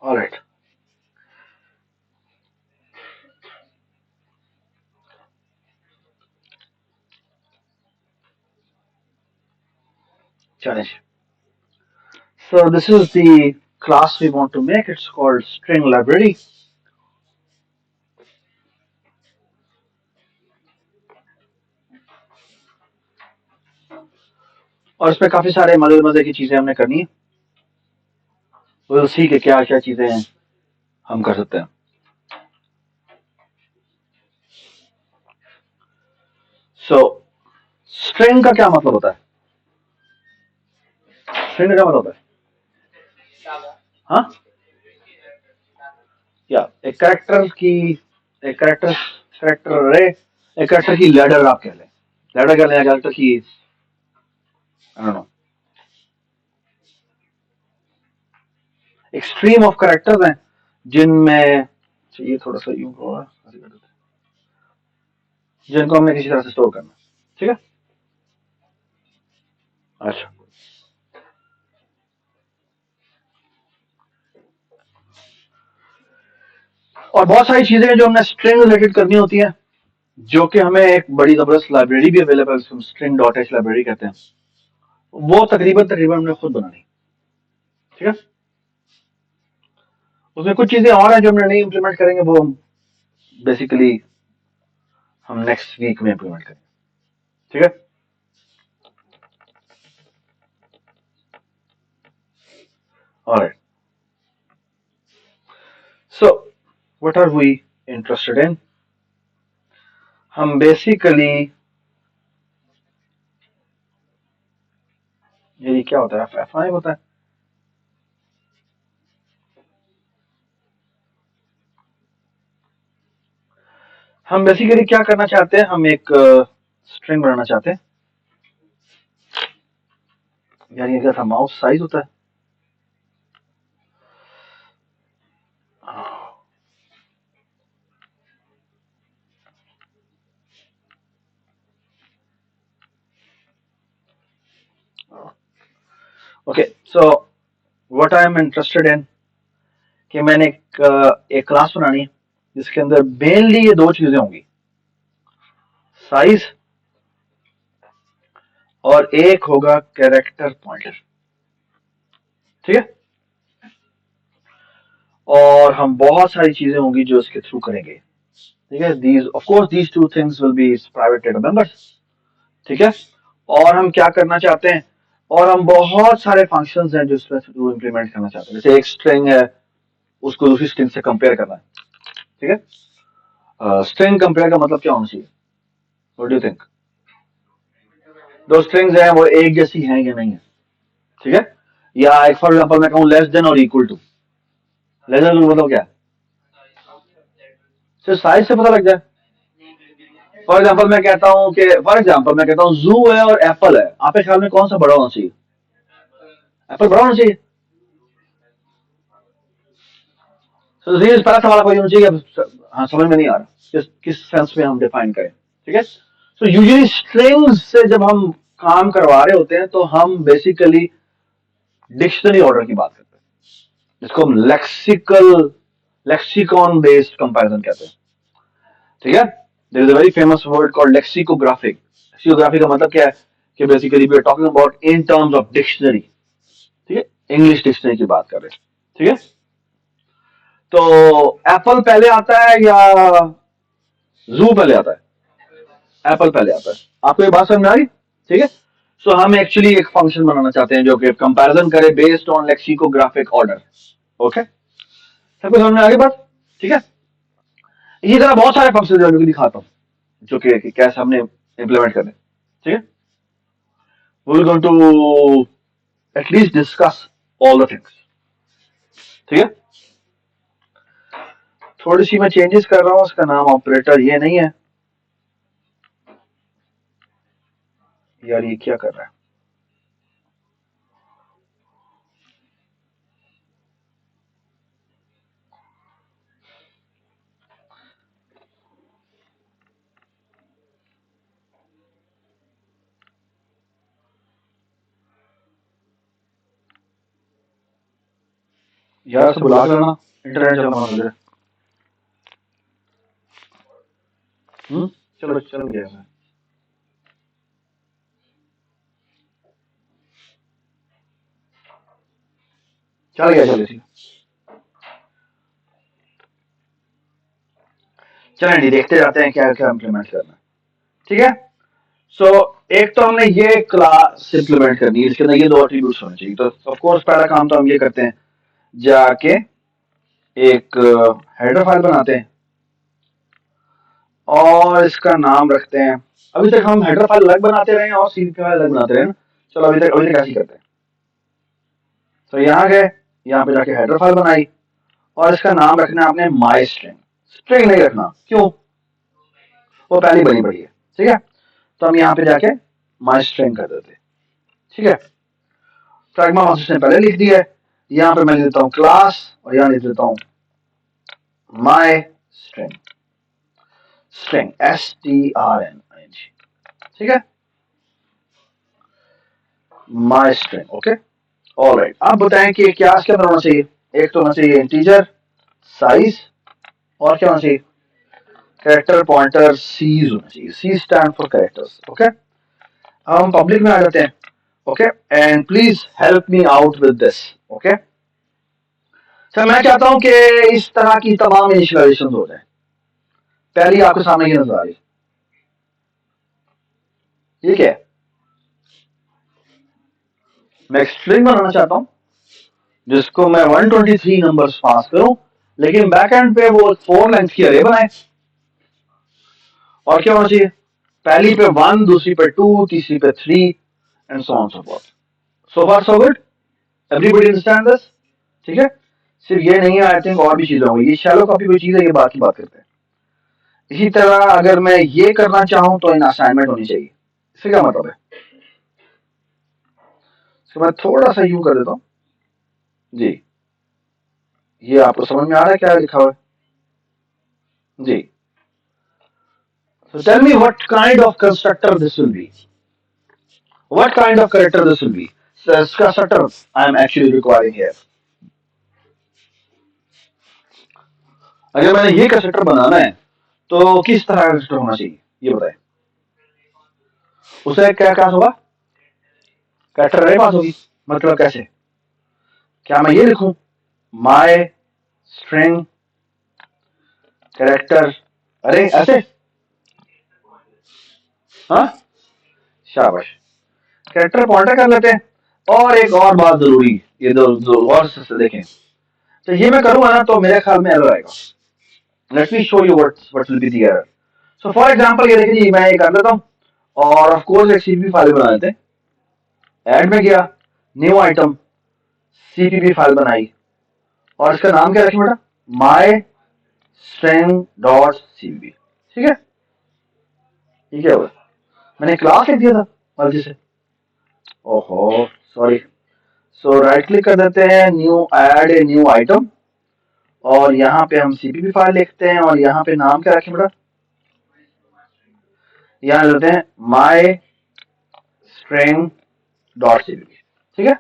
All right. Challenge. So this is the class we want to make. It's called string library. और इसमें काफी सारे मजे मजे की चीजें हमने करनी है. We'll see कि क्या क्या चीजें हम कर सकते हैं. So string का क्या मतलब होता है? String का क्या मतलब होता है? हाँ? या एक कैरेक्टर की एक कैरेक्टर अरे एक कैरेक्टर की लैडर आप कह लें. लैडर कह लें कैरेक्टर की आई डोंट नो एक स्ट्रीम ऑफ कैरेक्टर्स हैं जिनमें ये थोड़ा सा यूं होगा जिनको हमने किसी तरह से स्टोर करना. ठीक है. अच्छा. और बहुत सारी चीजें हैं जो हमने स्ट्रिंग रिलेटेड करनी होती हैं जो कि हमें एक बड़ी जबरदस्त लाइब्रेरी भी अवेलेबल है स्ट्रिंग डॉट एच लाइब्रेरी कहते हैं. वो तकरीबन तकरीबन हमने खुद बनानी. ठीक है. उसमें कुछ चीजें और हैं जो हमने नहीं इंप्लीमेंट करेंगे वो बेसिकली हम नेक्स्ट वीक में इंप्लीमेंट करेंगे. ठीक है. Alright. So what are we interested in. हम बेसिकली ये क्या होता है एफ आई होता है. हम बेसिकली क्या करना चाहते हैं हम एक स्ट्रिंग बनाना चाहते हैं. यानी अगर हम माउस साइज होता है. Okay. So what I am interested in कि मैंने एक क्लास बनानी है जिसके अंदर मेनली ये दो चीजें होंगी. साइज और एक होगा कैरेक्टर पॉइंटर. ठीक है. और हम बहुत सारी चीजें होंगी जो इसके थ्रू करेंगे. ठीक है. These of course these two things will be private data members. ठीक है. और हम क्या करना चाहते हैं और हम बहुत सारे फंक्शंस हैं जो इसमें थ्रू इंप्लीमेंट करना चाहते हैं. जैसे एक स्ट्रिंग है उसको दूसरी स्ट्रिंग से कंपेयर करना है. ठीक है. स्ट्रिंग कंपेयर का मतलब क्या होना चाहिए. What do you think. दो स्ट्रिंग्स हैं वो एक जैसी हैं या नहीं है. ठीक है. या एक फॉर एग्जांपल मैं कहूं लेस देन और इक्वल टू. लेस देन मतलब क्या है. सिर्फ साइज से पता लग जाए. फॉर एग्जांपल मैं कहता हूं जू है और एप्पल है. आपके ख्याल में कौन सा बड़ा होना चाहिए. एप्पल बड़ा होना चाहिए. तो पहला सवाल आपको ये होना चाहिए कि हाँ समझ में नहीं आ रहा किस सेंस में हम डिफाइन करें. ठीक है. सो यूजुअली स्ट्रिंग्स से जब हम काम करवा रहे होते हैं तो हम बेसिकली डिक्शनरी ऑर्डर की बात करते हैं जिसको हम लेक्सिकॉन बेस्ड कंपैरिजन कहते हैं. ठीक है. There is a very famous word called lexicographic. Lexicography का मतलब क्या है कि basically we are talking about in terms of dictionary. ठीक है. इंग्लिश डिक्शनरी की बात कर रहे हैं. ठीक है. तो एप्पल पहले आता है या जू पहले आता है. एप्पल पहले आता है. आपको ये बात समझ में आ रही. ठीक है. सो हम एक्चुअली एक फंक्शन बनाना चाहते हैं जो कि कंपैरिजन करे based on lexicographic order. Okay. सबको समझ में आ गई बात. ठीक है. ये तरह बहुत सारे फंक्शन जो दिखाता हूँ जो कि कैसे हमने इंप्लीमेंट करने. ठीक है. We will going to at least discuss all the things. ठीक है. थोड़ी सी मैं चेंजेस कर रहा हूँ. उसका नाम ऑपरेटर ये नहीं है. यार ये क्या कर रहा है. यार से बुला कर ना, इंटरनेट चलना बंद कर। चलो चल गया मैं। चल गया, चलो ठीक। चलें जी, देखते जाते हैं क्या क्या इम्प्लीमेंट करना है। ठीक है। सो एक तो हमने ये क्लास इम्प्लीमेंट करनी है, इसके अंदर ये दो एट्रीब्यूट्स होने चाहिए। तो ऑफ कोर्स पहला काम तो हम ये करते हैं, जाके एक हेडर फाइल बनाते हैं और इसका नाम रखते हैं। अभी तक हम हेडर फाइल अलग बनाते रहे हैं और सीपी फाइल अलग बनाते रहे हैं। चलो अभी तक ऐसे ही करते हैं। तो यहाँ गए, यहाँ पे जाके हेडर फाइल बनाई और इसका नाम रखना है आपने माई स्ट्रिंग। स्ट्रिंग नहीं रखना, क्यों? वो पहली बनी पड़ी है। ठीक है, तो हम यहाँ पे जाके माई स्ट्रिंग कर देते हैं। ठीक है, प्रैग्मा मास्टर ने पहले लिख दिया है। यहाँ पे मैं लिख देता हूँ क्लास और यहाँ लिख देता हूँ माई स्ट्रिंग। String STRNG। ठीक है, माई स्ट्रिंग। Okay, alright. अब बताएं कि क्या इसके अंदर होना चाहिए। एक तो होना चाहिए इंटीजर साइज, और क्या होना चाहिए? कैरेक्टर पॉइंटर सीज होना चाहिए। सी स्टैंड फॉर कैरेक्टर्स। ओके, अब हम पब्लिक में आ जाते हैं। Okay, and please help me out with this. Okay, sir मैं चाहता हूं कि इस तरह की तमाम इनिशियलाइजेशन हो जाए। पहली आपके सामने ये नजर आ रही, ये क्या है? मैं एक स्ट्रिंग बनाना चाहता हूं जिसको मैं 123 नंबर्स पास करूं, लेकिन बैक एंड पे वो 4 लेंथ की अरे बनाए। और क्या होना चाहिए? पहली पे 1, दूसरी पे 2, तीसरी पे 3 and so on so fourth. So far so good, everybody understand this? ठीक है, सिर्फ ये नहीं है, आई थिंक और भी चीजें होंगी। ये शैलो कॉपी कोई चीज है, ये बात की बात करते हैं। इसी तरह अगर मैं ये करना चाहूं तो इन असाइनमेंट होनी चाहिए। इससे क्या मतलब है? इसको मैं थोड़ा सा यूं कर देता हूं जी। ये आपको समझ में आ रहा है क्या लिखा हुआ है जी? So tell me what kind of constructor this will be. What kind of character this will be? So constructor I am actually requiring here. अगर मैंने ये कंस्ट्रक्टर बनाना है तो किस तरह का कंस्ट्रक्टर होना चाहिए, ये बताएं। उसे क्या क्लास होगा? कैरेक्टर अरे पास होगी। मतलब कैसे? क्या मैं ये लिखूं माय स्ट्रिंग कैरेक्टर अरे, ऐसे? हाँ, शाबाश। कैरेक्टर पॉइंटर कर लेते हैं। और एक और बात जरूरी, ये दो और से देखें। तो ये मैं करूंगा ना तो मेरे ख्याल में एरर आएगा। Let me show you what will be the error. So for example ये देखिए जी, मैं ये कर लेता हूं और ऑफ कोर्स एक सीपीपी फाइल बना देते हैं। ऐड में गया, न्यू आइटम, सीपीपी फाइल बनाई और इसका नाम क्या रखें बेटा? My string dot CPP. ठीक है, ये क्या हुआ? मैंने क्लास लिख दिया था गलती से। ओहो सॉरी। सो राइट क्लिक कर देते हैं, new, add a new item और यहाँ पे हम सीपीपी फाइल लिखते हैं और यहाँ पे नाम क्या रखें बेटा? यहाँ लेते हैं माय स्ट्रिंग डॉट सीपीपी। ठीक है,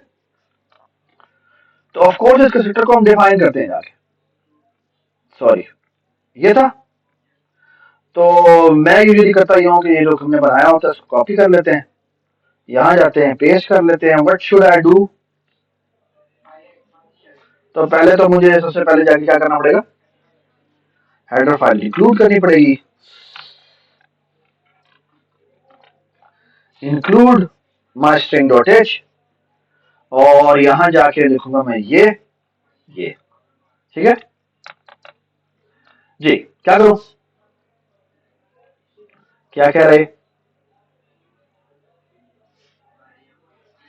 तो ऑफ कोर्स इस कंस्ट्रक्टर को हम डिफाइन करते हैं जाके। सॉरी, ये था। तो मैं यूजुअली करता ही हूँ कि ये जो हमने बनाया होता है उसको कॉपी कर लेते हैं, यहाँ जाते हैं, पेस्ट कर लेते हैं। What should I do? तो पहले तो मुझे सबसे पहले जाके क्या करना पड़ेगा? हेडर फाइल इंक्लूड करनी पड़ेगी। इंक्लूड माई स्ट्रिंग डॉट एच और यहां जाके लिखूंगा मैं ये। ठीक है जी, क्या करूं? क्या कह रहे?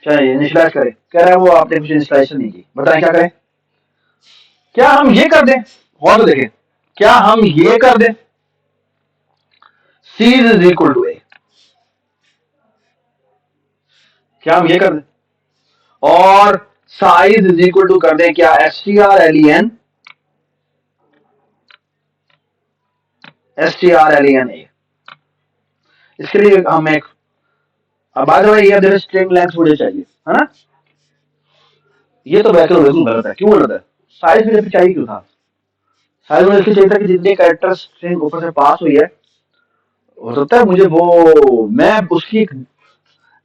चाहिए इनिशियलाइज करें, कह रहा है वो आपने कुछ इनिशियलाइजेशन नहीं की। बताएं क्या करें? क्या हम ये कर दें? और तो देखें, क्या हम ये कर दें? C इज इक्वल टू ए। क्या हम ये कर दें? और साइज इज इक्वल टू कर दें क्या? STRLEN ए। इसके लिए हम एक, अब बात है ये स्ट्रिंग लेंथ मुझे चाहिए, है ना? ये तो बिल्कुल गलत है। क्यों गलत है? साइज मुझे चाहिए क्यों था? साइज मुझे इसलिए चाहिए था कि जितनी कैरेक्टर स्ट्रिंग ऊपर से पास हुई है, हो सकता है मुझे वो, मैं उसकी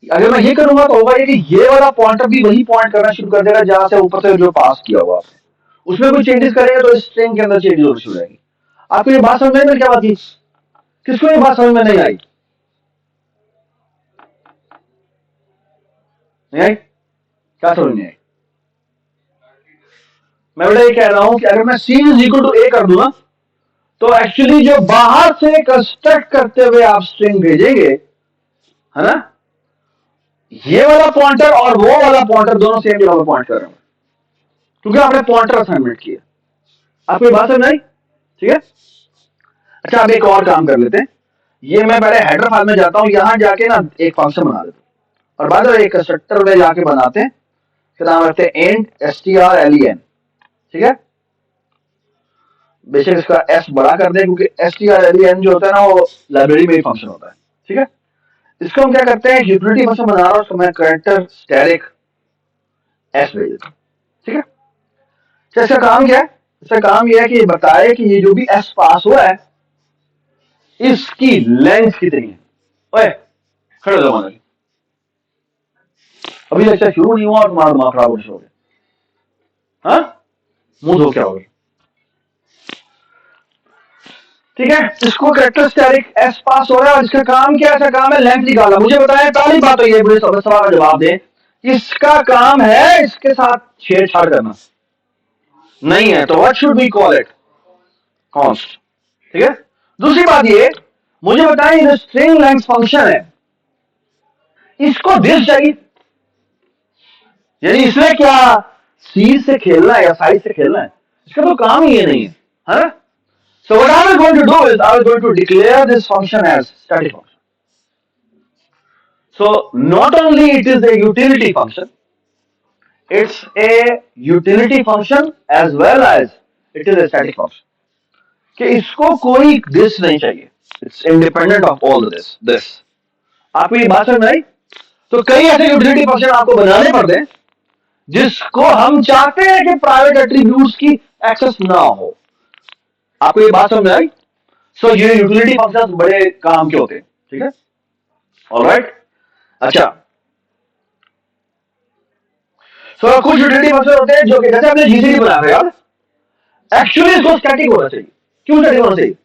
अगर मैं ये करूंगा तो होगा ये कि ये वाला पॉइंटर भी वही पॉइंट करना शुरू कर देगा जहां से ऊपर से जो पास किया हुआ आपने, उसमें कोई चेंजेस करेगा तो स्ट्रिंग के अंदर चेंजेस होनी शुरू हो जाएगी। आपको ये बात समझ में आई? क्या बात की? किसको ये बात समझ में नहीं आई? नहीं आई? क्या समझ में आई? मैं बेटा ये कह रहा हूं कि अगर मैं c is equal to a कर दूं ना, तो एक्चुअली जो बाहर से कंस्ट्रक्ट करते हुए आप स्ट्रिंग भेजेंगे, है ना, ये वाला पॉइंटर और वो वाला पॉइंटर दोनों सेम जगह पर पॉइंट कर रहे हैं, क्योंकि आपने पॉइंटर असाइनमेंट किया। आपको ये बात समझ आई? ठीक है। अच्छा, अब एक और काम कर लेते हैं। ये मैं पहले हेडर फाइल में जाता हूं, यहां जाके ना एक फंक्शन बना देते हैं और बाद में एक कंस्ट्रक्टर में जाके बनाते हैं, इसका नाम रखते हैं इंट strlen। ठीक है, बेशक इसका s बड़ा कर दें क्योंकि strlen जो होता है ना वो लाइब्रेरी में ही फंक्शन होता है। ठीक है, इसको हम क्या करते हैं, यूटिलिटी फंक्शन बना रहा हूं, उसको मैं कैरेक्टर स्टैटिक s भेज देता हूं। ठीक है, तो इसका काम क्या है? इसका काम यह है कि बताए कि ये जो भी s पास हुआ है इसकी लेंथ कितनी है। ओए खड़े हो जाओ, अभी लेक्चर शुरू नहीं हुआ और तुम्हारा दिमाग खराब हो गया। हाँ, मुंह धो क्या हो गया? ठीक है, इसको कैरेक्टर स्टैटिक s पास हो रहा है और इसका काम क्या है? इसका काम है लेंथ निकालना। मुझे बताएं, पहली बात तो ये, मुझे सवाल का जवाब दें, इसका काम है इसके साथ छेड़छाड़ करना? नहीं है, तो what should we call it? Const. ठीक है, दूसरी बात ये, मुझे बताएं ये स्ट्रिंग लेंथ फंक्शन है, इसको दिस चाहिए, यानी इसमें क्या सी से खेलना है या साइज से खेलना है? इसका तो काम ही ये नहीं है ना? So what I was going to do is I was going to declare this function as static function. So not only it is a utility function, it's a utility function as well as it is a static function. कि इसको कोई this नहीं चाहिए, it's independent of all this. आपको ये बात समझ में आई? तो कई ऐसे यूटिलिटी फंक्शन आपको बनाने पड़ते हैं जिसको हम चाहते हैं कि प्राइवेट एट्रीब्यूट्स की एक्सेस ना हो। आपको ये बात समझ में आई? सो ये यूटिलिटी फंक्शंस बड़े काम के होते हैं। ठीक है, ऑलराइट। अच्छा, सो कुछ यूटिलिटी फंक्शन होते हैं जो कि जैसे हमने जीसीडी बनाया था यार, एक्चुअली इसको स्टैटिक होना चाहिए। क्यों स्टैटिक होना चाहिए?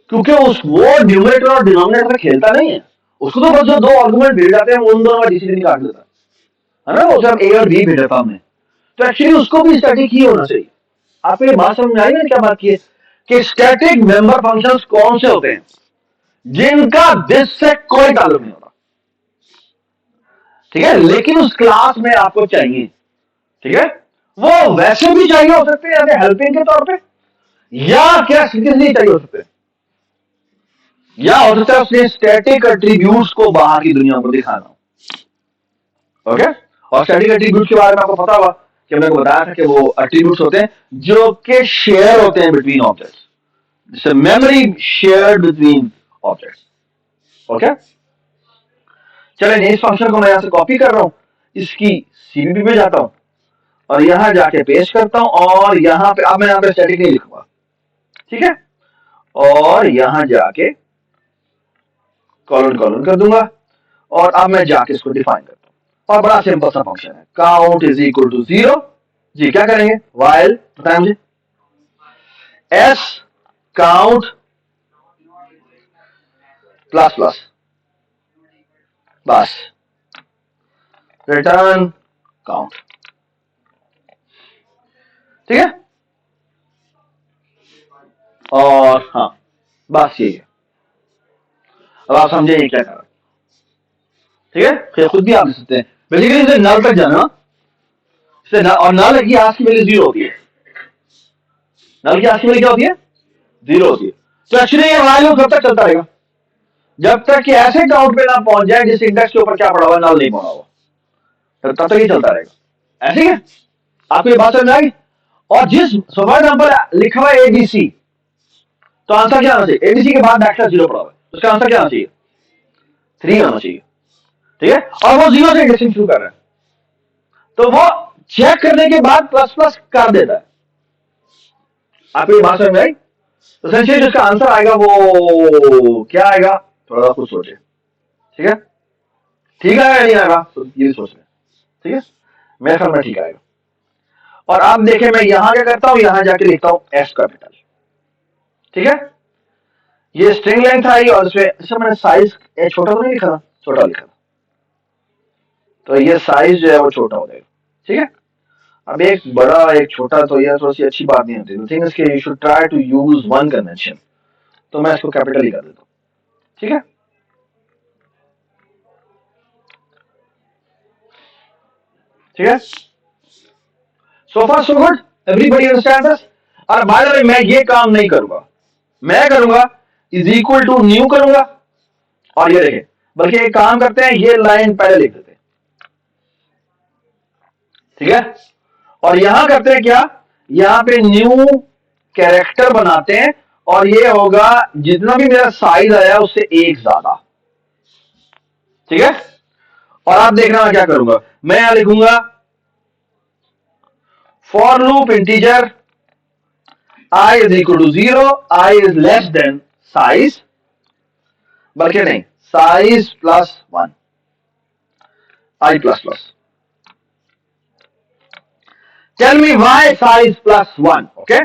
क्योंकि उस वो न्यूमरेटर और डिनोमिनेटर में खेलता नहीं है, उसको तो बस जो दो आर्गुमेंट भेज जाते हैं उन दोनों का जीसीडी निकाल देता है ना, उसे हम ए और बी भेजा था हमने, तो एक्चुअली उसको भी स्टैटिक ही होना चाहिए। आपको ये बात समझ में आई? मैंने क्या बात की है कि स्टैटिक मेंबर फंक्शंस कौन से होते हैं? जिनका दिस से कोई ताल्लुक नहीं होता। ठीक है, लेकिन उस क्लास में आपको चाहिए। ठीक है, वो वैसे भी चाहिए हो सकते हैं हेल्पिंग के तौर पे, या क्या सीरियसली चाहिए हो सकते हैं, या हो सकता है उसने स्टैटिक एट्रीब्यूट्स को बाहर की दुनिया को दिखाना। ओके, और स्टैटिक एट्रीब्यूट्स के बारे में आपको पता होगा कि मैंने बताया था कि वो एट्रीब्यूट्स होते हैं जो कि शेयर होते हैं बिटवीन ऑब्जेक्ट्स, जैसे memory shared between objects. Okay, चले इस फंक्शन को मैं यहां से कॉपी कर रहा हूं, इसकी सीबीपी पे जाता हूं और यहां जाके पेस्ट करता हूं, और यहां पे अब मैं यहां पे स्टैटिक नहीं लिखूंगा। ठीक है, और यहां जाके कॉलन कॉलन कर दूंगा और अब मैं जाके इसको डिफाइन करता हूं, और बड़ा सिंपल सा फंक्शन है, काउंट इज इक्वल टू 0। जी क्या करेंगे, वाइल बताएं मुझे, एस काउंट प्लस प्लस, बस रिटर्न काउंट। ठीक है, और हाँ बस यही है। अब आप समझे ये क्या कर रहा है? ठीक है, फिर खुद भी आप लिख सकते हैं। बेसिकली इसे नल तक जाना, और नल की आज की वैल्यू 0 होती है, नल की आज की वैल्यू क्या होती है, 0 होती है। तो एक्चुअली ये वैल्यू कब तक चलता रहेगा, जब तक कि ऐसे काउंट पे ना पहुंच जाए जिस इंडेक्स के ऊपर क्या पड़ा हुआ, नल नहीं पड़ा हुआ, तब तक ही चलता रहेगा। ऐसे है, आपको ये बात समझ में आई? और जिस फॉर एग्जांपल लिखा हुआ है एबीसी, तो आंसर क्या आना चाहिए, एबीसी के बाद बैकस्लैश 0 पड़ा हुआ है, उसका आंसर क्या आना चाहिए, 3 आना चाहिए। ठीक है, और वो 0 से इंडेक्सिंग शुरू कर रहा है, तो वो चेक करने के बाद प्लस प्लस कर देता है। आपको ये बात समझ में आई? तो essentially जिसका आंसर आएगा वो क्या आएगा, थोड़ा सा कुछ सोचे। ठीक है, ठीक आएगा या नहीं आएगा, तो ये सोच रहे। ठीक है, मेरे ख्याल में ठीक आएगा। और अब देखें मैं यहां क्या करता हूं, यहां जाके लिखता हूं एस कैपिटल। ठीक है, ये स्ट्रिंग लेंथ आई और इसमें अच्छा मैंने साइज छोटा तो नहीं लिखा था, छोटा लिखा था, तो ये साइज जो है वो छोटा हो जाएगा। ठीक है, अब एक बड़ा एक छोटा तो ये थोड़ी सी अच्छी बात नहीं होती। द थिंग इज कि you should try to use one convention, तो मैं इसको कैपिटल ही कर देता हूं। ठीक है, ठीक है, so far so good, everybody understand this. और बाय द वे मैं ये काम नहीं करूंगा, मैं करूंगा इज इक्वल टू न्यू करूंगा, और ये देखें, बल्कि एक काम करते हैं, ये लाइन पहले लिख देते हैं। ठीक है, और यहां करते हैं क्या, यहां पे न्यू कैरेक्टर बनाते हैं, और ये होगा जितना भी मेरा साइज आया उससे एक ज्यादा। ठीक है, और आप देखना मैं क्या करूंगा, मैं यहां लिखूंगा for loop integer I is equal to 0, I is less than size, बल्कि नहीं, size plus 1, I plus plus. Tell me why size plus 1, okay?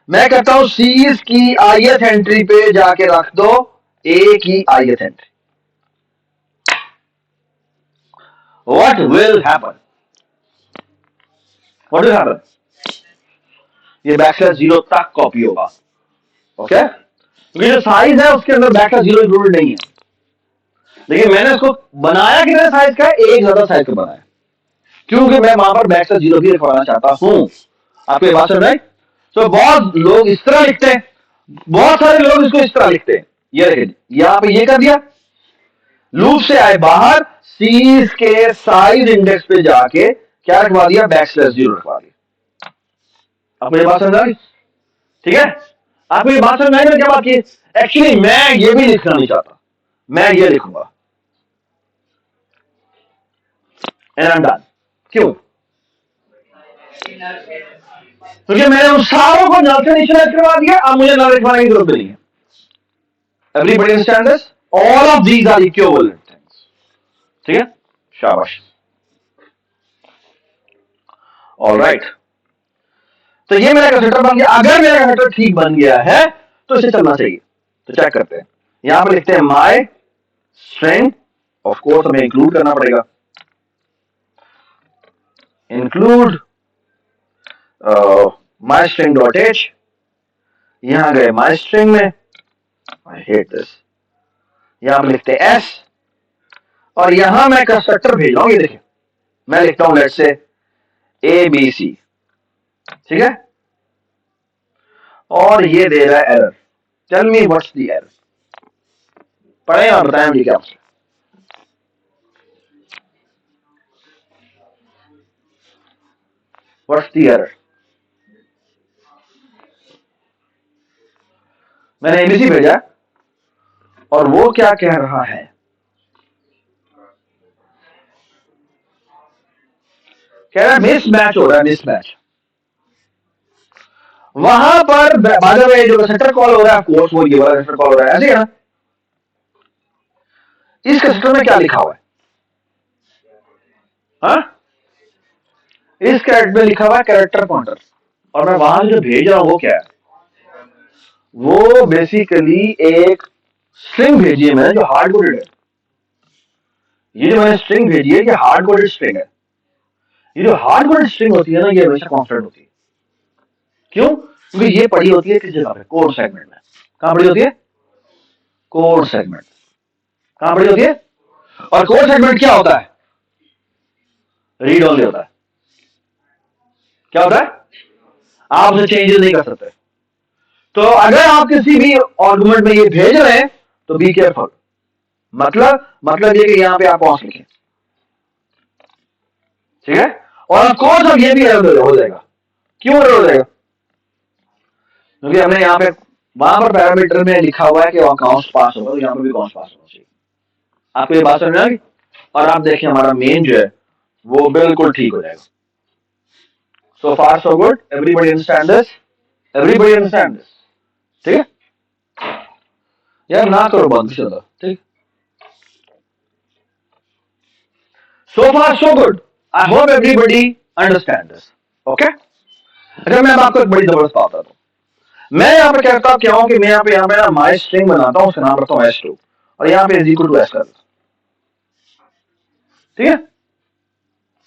मैं कहता हूं C's की ith एंट्री पे जाके रख दो A की ith entry. What will happen? What will happen? ये बैकस्लैश 0 तक कॉपी होगा, ओके? क्योंकि जो साइज है उसके अंदर बैकस्लैश 0 इंक्लूडेड नहीं है, लेकिन मैंने उसको बनाया कितने साइज का है, एक ज्यादा साइज का बनाया, क्योंकि मैं वहां पर बैकस्लैश 0 भी लिखवाना चाहता हूं। आपको ये बात समझ आई? तो बहुत लोग इस तरह लिखते हैं, बहुत सारे लोग इसको इस तरह लिखते हैं। ये देखिए, यहां पे ये कर दिया, लूप से आए बाहर, सीज के साइज इंडेक्स पे जाके क्या रखवा दिया, बैकस्लैश 0 रखवा दिया। आपको ये बात समझ आई? ठीक है, आपको ये बात समझ आई मैंने क्या बात की? एक्चुअली मैं ये भी लिखना नहीं चाहता, मैं ये लिखूंगा एंड आई एम डन। क्यों? क्योंकि मैंने उन सारों को नल से इनिशियलाइज करवा दिया, अब मुझे नल लिखवाने की जरूरत नहीं है। Everybody understand this? All of these are equivalent things. ठीक है, शाबाश, ऑलराइट। तो ये मेरा कैपेसिटर बन गया। अगर मेरा कैपेसिटर ठीक बन गया है तो इसे चलना चाहिए। तो चेक करते हैं, यहां पर लिखते हैं माई स्ट्रिंग, ऑफ कोर्स हमें इंक्लूड करना पड़ेगा, इंक्लूड माई स्ट्रिंग डॉट एच, यहां गए माई स्ट्रिंग में, आई हेट दिस, यहां पर लिखते हैं एस, और यहां मैं कंस्ट्रक्टर भेज रहा हूं। ये देखिए, मैं लिखता हूं लेट से ए बी सी, ठीक है, और ये दे रहा है error. Tell me what's the error, पढ़े और बताएं मुझे क्या। What's the error? मैंने एबीसी भेजा और वो क्या कह रहा है, कह रहा है मिसमैच हो रहा है, मिसमैच। वहां पर बाय द वे जो सेंटर कॉल हो रहा है, ऑफ कोर्स वो ये वाला सेंटर कॉल हो रहा है, ऐसे है ना। इस सेंटर में क्या लिखा हुआ है, हाँ, इस कैरेक्टर में लिखा हुआ है कैरेक्टर पॉइंटर, और मैं वहां जो भेज रहा हूं वो क्या है, वो बेसिकली एक स्ट्रिंग भेजी है मैंने जो हार्ड कोडेड है। ये जो मैंने स्ट्रिंग भेजी है ये हार्ड कोडेड स्ट्रिंग है। ये जो हार्ड कोडेड स्ट्रिंग होती है ना, ये हमेशा कांस्टेंट होती है। क्यों? क्योंकि ये पड़ी होती है किस जगह पे, कोड सेगमेंट में। कहां पड़ी होती है? Code segment. कहां पड़ी होती है? और कोड सेगमेंट क्या होता है? रीड ओनली होता है। क्या होता है? आप उसे चेंजेस नहीं कर सकते। तो अगर आप किसी भी आर्गुमेंट में ये भेज रहे हैं तो बी केयरफुल। मतलब ये कि यहां पे आप पहुंच लिखें, ठीक है। और ऑफ कोर्स अब ये भी एरर हो जाएगा। क्यों एरर हो जाएगा? क्योंकि हमने यहाँ पे वहां पर पैरामीटर में लिखा हुआ है कि वहां काउंट पास होगा, तो यहाँ पर भी काउंट पास होना चाहिए। आपको ये बात समझ आ गई? और आप देखिए हमारा मेन जो है वो बिल्कुल ठीक हो जाएगा। So far so good. Everybody understand this? Everybody understand this? ठीक है यार, ना करो बंद चलो, ठीक. So far so good. I hope everybody understand this. Okay? अच्छा, मैं अब आपको एक बड़ी जबरदस्त बात बताता हूँ. मैं यहाँ पे क्या हूँ कि मैं यहाँ पे ना माई स्ट्रिंग बनाता हूँ, उसका नाम रखता हूँ S2 और यहाँ पे इज इक्वल टू S कर. ठीक है,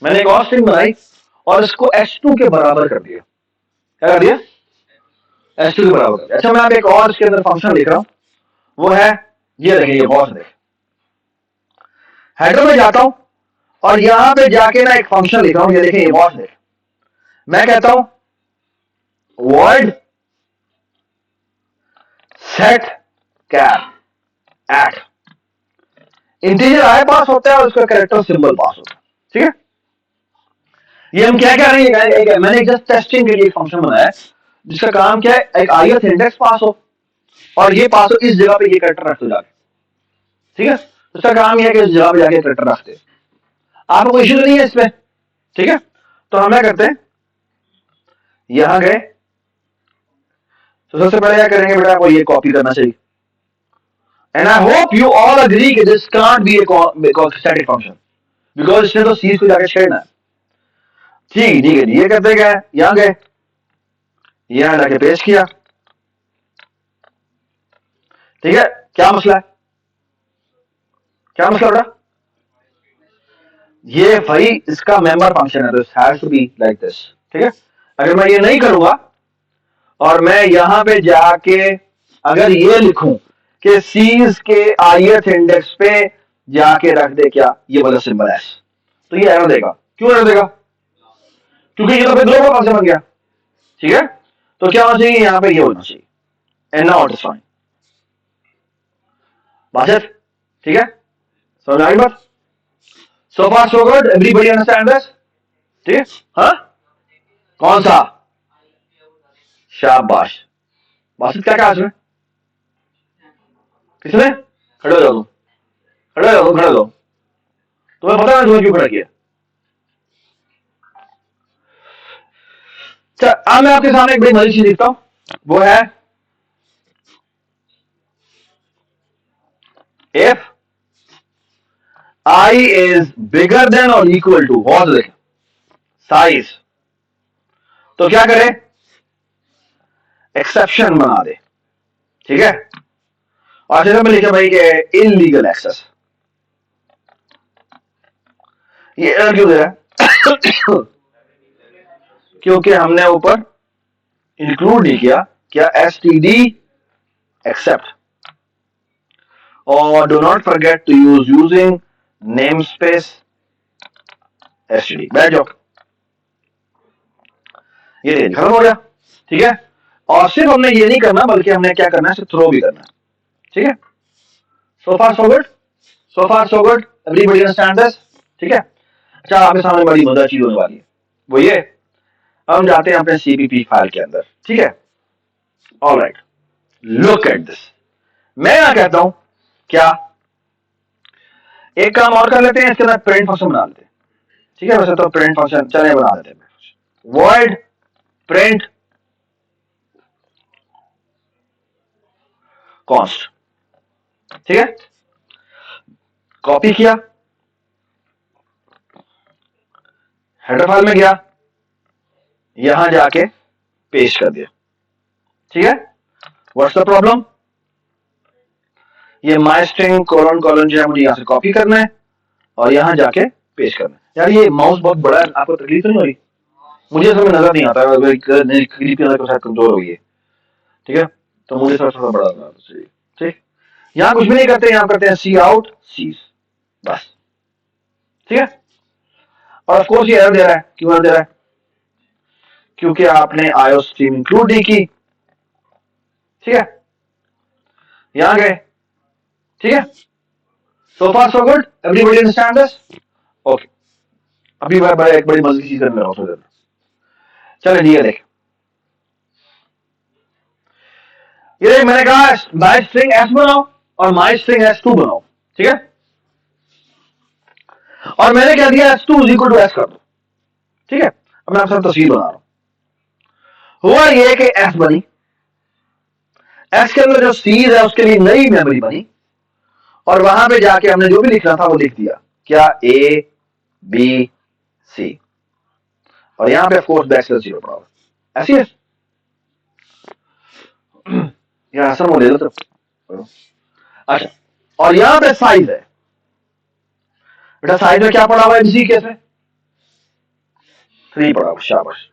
मैंने एक और स्ट्रिंग बनाई और इसको S2 के बराबर कर दिया. क्या कर दिया? S2 के बराबर कर दिया. अच्छा, मैं आप एक और इसके अंदर फंक्शन लिख रहा हूँ, वो है ये देखिए, ये बॉस देख. हेडर में जाता हूं और यहां पे जाके ना एक फंक्शन लिख रहा हूं, ये देखिए, ये बॉस देख. मैं कहता हूं void set char at integer आए पास होता है और उसका कैरेक्टर सिंबल पास होता है. ठीक है, ये हम क्या कह रहे हैं, मैंने जस्ट टेस्टिंग के लिए एक फंक्शन बनाया है जिसका काम क्या है, एक ith इंडेक्स पास हो और ये पास हो, इस जगह पे ये कैरेक्टर रख दो जाके. ठीक है, उसका काम यह है कि इस जगह पे जाके कैरेक्टर रखते. आपको कोई इश्यू नहीं है इसमें. ठीक है, तो हम क्या करते हैं, यहां गए तो सबसे पहले क्या करेंगे बेटा, आपको ये कॉपी करना चाहिए. And I hope you all agree कि this can't be a static function because इसने तो सीज को जाके छेड़ना है. ठीक है जी, ये करते गए, यहां गए, यहां जाके पेश किया. ठीक है, क्या मसला है, क्या मसला बेटा? ये भाई इसका मेंबर फंक्शन है, तो it has to be like this. ठीक है, अगर मैं ये नहीं करूंगा और मैं यहां पे जाके अगर ये लिखूं कि सीज के ith इंडेक्स पे जाके रख दे क्या ये वाला सिंबल एस, तो ये एरर देगा. क्यों एरर देगा? क्योंकि ये तो फिर दो का फंक्शन बन गया. ठीक है, तो क्या होना चाहिए, यहां पे ये होना चाहिए, and now it is fine. बात ठीक है, समझ आई बात? So far so good. Everybody understand this? ठीक है, हाँ, कौन सा? शाबाश. बासित क्या कहा इसमें? किसने? खड़े हो जाओ, खड़े हो जाओ, खड़े हो जाओ. तुम्हें पता है तुम्हें क्यों खड़ा किया? अब मैं आपके सामने एक बड़ी मजेदार चीज लिखता हूं, वो है if I is bigger than or equal to बहुत देखें साइज, तो क्या करे, एक्सेप्शन बना दे. ठीक है, और फिर में लिखे भाई कि इलीगल एक्सेस. ये एरर क्यों दे रहा है? क्योंकि हमने ऊपर इंक्लूड नहीं किया क्या std एक्सेप्ट. और do not forget to use using namespace std. बैठ जाओ, ये खत्म हो गया. ठीक है, और सिर्फ हमने ये नहीं करना बल्कि हमने क्या करना है, सिर्फ थ्रो भी करना है. ठीक है, so far so good, so far so good. Everybody understand this? ठीक है, अच्छा, आपके सामने बड़ी मजेदार चीज होने वाली है, वो ये, हम जाते हैं अपने सीपीपी फाइल के अंदर. ठीक है, ऑलराइट, लुक एट दिस. मैं यहां कहता हूं क्या, एक काम और कर लेते हैं, इसके अंदर प्रिंट फंक्शन बना लेते हैं. ठीक है, वैसे तो प्रिंट फंक्शन चले बना लेते हैं. void print cost. ठीक है, कॉपी किया, हेडर फाइल में गया, यहां जाके पेस्ट कर दिया. ठीक है, व्हाट्स द प्रॉब्लम? ये माई स्ट्रिंग कोलन कोलन जो है मुझे यहां से कॉपी करना है और यहां जाके पेस्ट करना है. यार ये माउस बहुत बड़ा है, आपको तकलीफ तो नहीं हो रही? मुझे समझ नजर नहीं आता, शायद कमजोर हो गई है. ठीक है, तो मुझे थोड़ा बड़ा चाहिए. ठीक, यहां कुछ भी नहीं करते, यहां करते हैं सी आउट सीज, बस. ठीक है, और ऑफ कोर्स ये एरर दे रहा है. क्यों एरर दे रहा है? क्योंकि आपने आईओ स्ट्रीम इंक्लूड नहीं की. ठीक है, यहां गए. ठीक है, so far so good. Everybody understand this? Okay, अभी मैं एक बड़ी मजे की चीज करने लगा हूं. चले जी, ये देख, ये देख, मैंने कहा माई स्ट्रिंग एस बनाओ और माई स्ट्रिंग एस टू बनाओ. ठीक है, और मैंने क्या दिया, S2 is equal to S कर दो. ठीक है, अब मैं आपके साथ तस्वीर बना रहा हूं. हुआ ये कि एस बनी, एस के अंदर जो सीज है उसके लिए नई मेमोरी बनी, और वहां पे जाके हमने जो भी लिखना था वो लिख दिया, क्या ए बी सी, और यहां पे ऑफकोर्स बैकस्लैश 0 पड़ा हुआ, ऐसी है यहां आसान वो ले लो तो। अच्छा, और यहां पे साइज है, बेटा साइज में क्या पड़ा हुआ है इसी कैसे 3 पड़ा हुआ, शाबाश।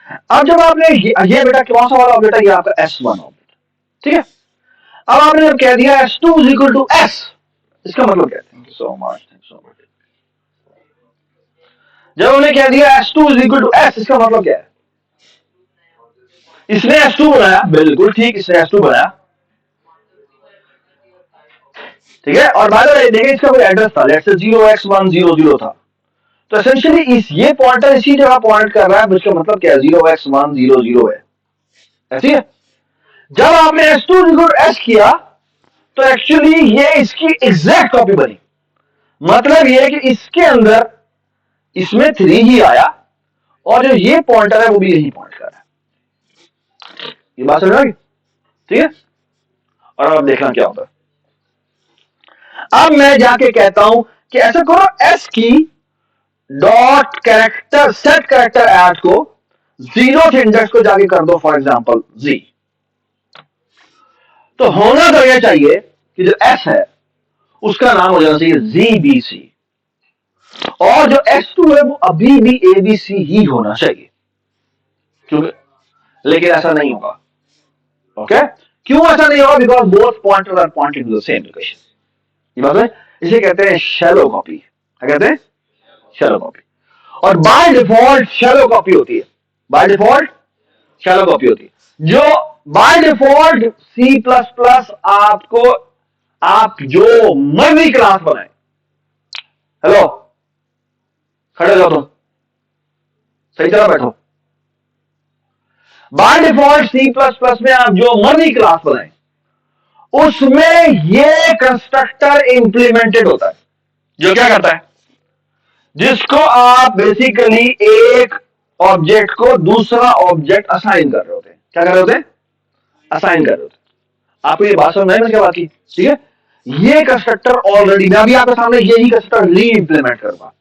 अब जब आपने ये बेटा कौन सा वाला ऑब्जेक्ट है, ये आपका S1 ऑब्जेक्ट, ठीक है। अब आपने जब कह दिया S2 is equal to S, इसका मतलब क्या है, thank you so much, thank you so much. जब उन्हें कह दिया S2 is equal to S, इसका मतलब क्या है, इसने S2 बनाया, बिल्कुल ठीक, इसने S2 बनाया, ठीक है। और बाय द वे देखिए इसका कोई एड्रेस था, लेट्स से 0x100 था, तो एसेंशियली इस ये पॉइंटर इसी जगह पॉइंट कर रहा है, इसका मतलब क्या है 0x100 है, ऐसी है। जब आपने S2 S किया तो एक्चुअली ये इसकी एग्जैक्ट कॉपी बनी, मतलब ये कि इसके अंदर इसमें 3 ही आया, और जो ये पॉइंटर है वो भी यही पॉइंट कर रहा है, ये बात समझ आ गई, ठीक है। और अब देखना क्या होता है, अब मैं जाके कहता हूं कि ऐसा करो एस की dot character set character add को 0th इंडेक्स को जाके कर दो, फॉर एग्जांपल जी, तो होना तो यह चाहिए कि जो एस है उसका नाम हो जाना चाहिए ZBC, और जो S2 है वो अभी भी ABC ही होना चाहिए, क्योंकि लेकिन ऐसा नहीं होगा, ओके। क्यों ऐसा नहीं होगा, because both pointers are pointing to the same location, ये बात है। इसे कहते हैं शैलो कॉपी, क्या कहते हैं, शैलो कॉपी। और बाय डिफॉल्ट शैलो कॉपी होती है, बाय डिफॉल्ट शैलो कॉपी होती है, जो बाय डिफॉल्ट C++ आपको आप जो मर्जी क्लास बनाए, हेलो खड़े जाओ, तुम सही तरह बैठो, बाय डिफॉल्ट C++ में आप जो मर्जी क्लास बनाए उसमें ये कंस्ट्रक्टर इंप्लीमेंटेड होता है, जो क्या करता है, जिसको आप बेसिकली एक ऑब्जेक्ट को दूसरा ऑब्जेक्ट असाइन कर रहे होते हैं, क्या कर रहे होते हैं, असाइन कर रहे होते हैं। आपको ये बात समझ में क्या बात की, ठीक है। ये कंस्ट्रक्टर ऑलरेडी मैं अभी आपके सामने यही कंस्ट्रक्टर री इंप्लीमेंट करूंगा।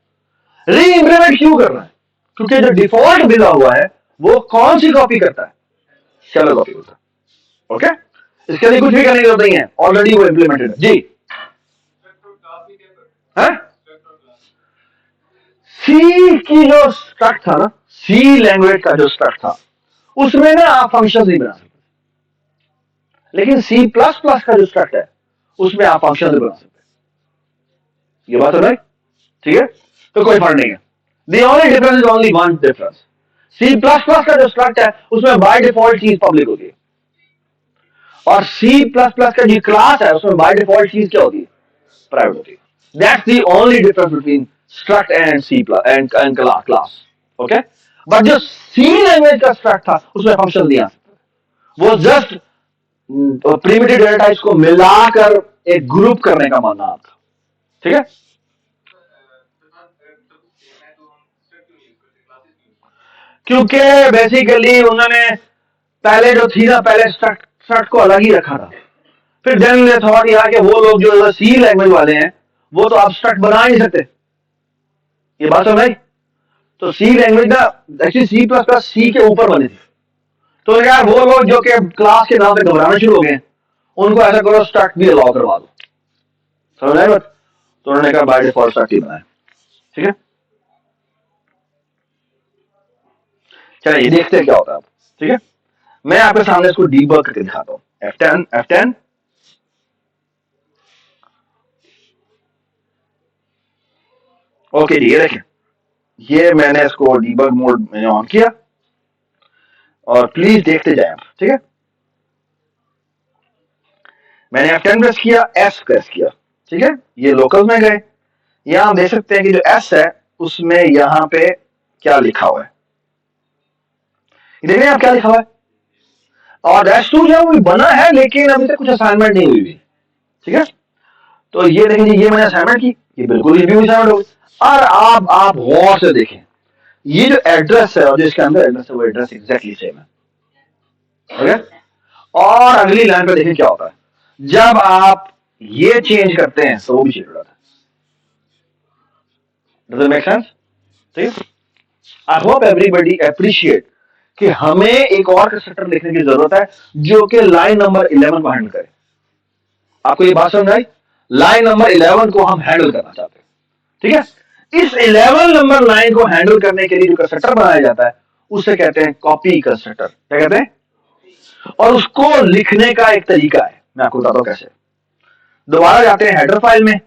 री इंप्लीमेंट क्यों कर रहा है, क्योंकि जो डिफॉल्ट मिला हुआ है वो कौन सी कॉपी करता है, शैलो कॉपी होता है, ओके। इसके लिए कुछ भी करने की जरूरत नहीं है, ऑलरेडी वो इंप्लीमेंटेड है जी। सी की जो स्ट्रक्ट था ना, सी लैंग्वेज का जो स्ट्रक्ट था उसमें ना आप फंक्शन नहीं बना सकते, लेकिन C++ का जो स्ट्रक्ट है उसमें आप फंक्शन नहीं बना सकते, ये बात है, ठीक है। तो कोई फर्क नहीं है, the only difference is only one difference, C++ का जो स्ट्रक्ट है उसमें बाय डिफॉल्ट चीज पब्लिक होती है, और C++ का जो क्लास है उसमें बाय डिफॉल्ट चीज क्या होती है, प्राइवेट होती है। That's the only difference between struct and and class, okay. But जो सी लैंग्वेज का स्ट्रक्ट था उसमें फंक्शन दिया, वो जस्ट प्रिमिटिव डेटा टाइप्स को मिलाकर एक ग्रुप करने का मानना था, ठीक है। क्योंकि बेसिकली उन्होंने पहले जो थी ना, पहले स्ट्रक्ट को अलग ही रखा था, फिर देन दे थॉट यार कि वो लोग जो सी लैंग्वेज वाले हैं वो तो एब्स्ट्रैक्ट बना नहीं सकते, ये बात समझ आई। तो सी लैंग्वेज ना एक्चुअली C++ सी के ऊपर बनी थी, तो यार वो लोग जो कि क्लास के नाम पे घबराना शुरू हो गए उनको ऐसा करो स्ट्रक्ट भी अलाउ करवा दो, समझ आए बात। तो उन्होंने कहा बाय डिफॉल्ट स्ट्रक्ट ही बनाए, ठीक है। चलिए देखते हैं क्या होता है, ठीक है। मैं आपके सामने इसको डीबग करके दिखाता हूँ, F10 ओके जी, ये देखें, ये मैंने इसको डीबग मोड में ऑन किया, और प्लीज देखते जाएं आप, ठीक है। मैंने F10 प्रेस किया, S प्रेस किया, ठीक है। ये लोकल में गए, यहां हम देख सकते हैं कि जो S है उसमें यहां पे क्या लिखा हुआ है, देख रहे हैं आप क्या लिखा हुआ है, और S2 जो है बना है लेकिन अभी तक कुछ असाइनमेंट नहीं हुई, ठीक है। तो ये देखें, ये मैंने असाइनमेंट की, ये बिल्कुल ये भी असाइनमेंट हो गई। और आप गौर से देखें, ये जो एड्रेस है और जो इसके अंदर एड्रेस है वो एड्रेस एग्जैक्टली सेम है, ओके, और अगली लाइन पे देखिए क्या होता है जब आप ये चेंज करते हैं तो वो भी चेंज हो जाता है। Does it make sense? ठीक, आई होप एवरीबडी अप्रिशिएट कि हमें एक और कंस्ट्रक्टर लिखने की जरूरत है जो कि लाइन नंबर 11 को हैंडल करे। आपको ये बात समझ आई? लाइन नंबर 11 को हम हैंडल करना चाहते हैं, ठीक है। इस 11 नंबर लाइन को हैंडल करने के लिए जो कंस्ट्रक्टर बनाया जाता है उसे कहते हैं कॉपी कंस्ट्रक्टर। क्या कहते हैं? और उसको लिखने का एक तरीका है, मैं आपको बताता हूं कैसे। दोबारा जाते हैं हेडर फाइल में,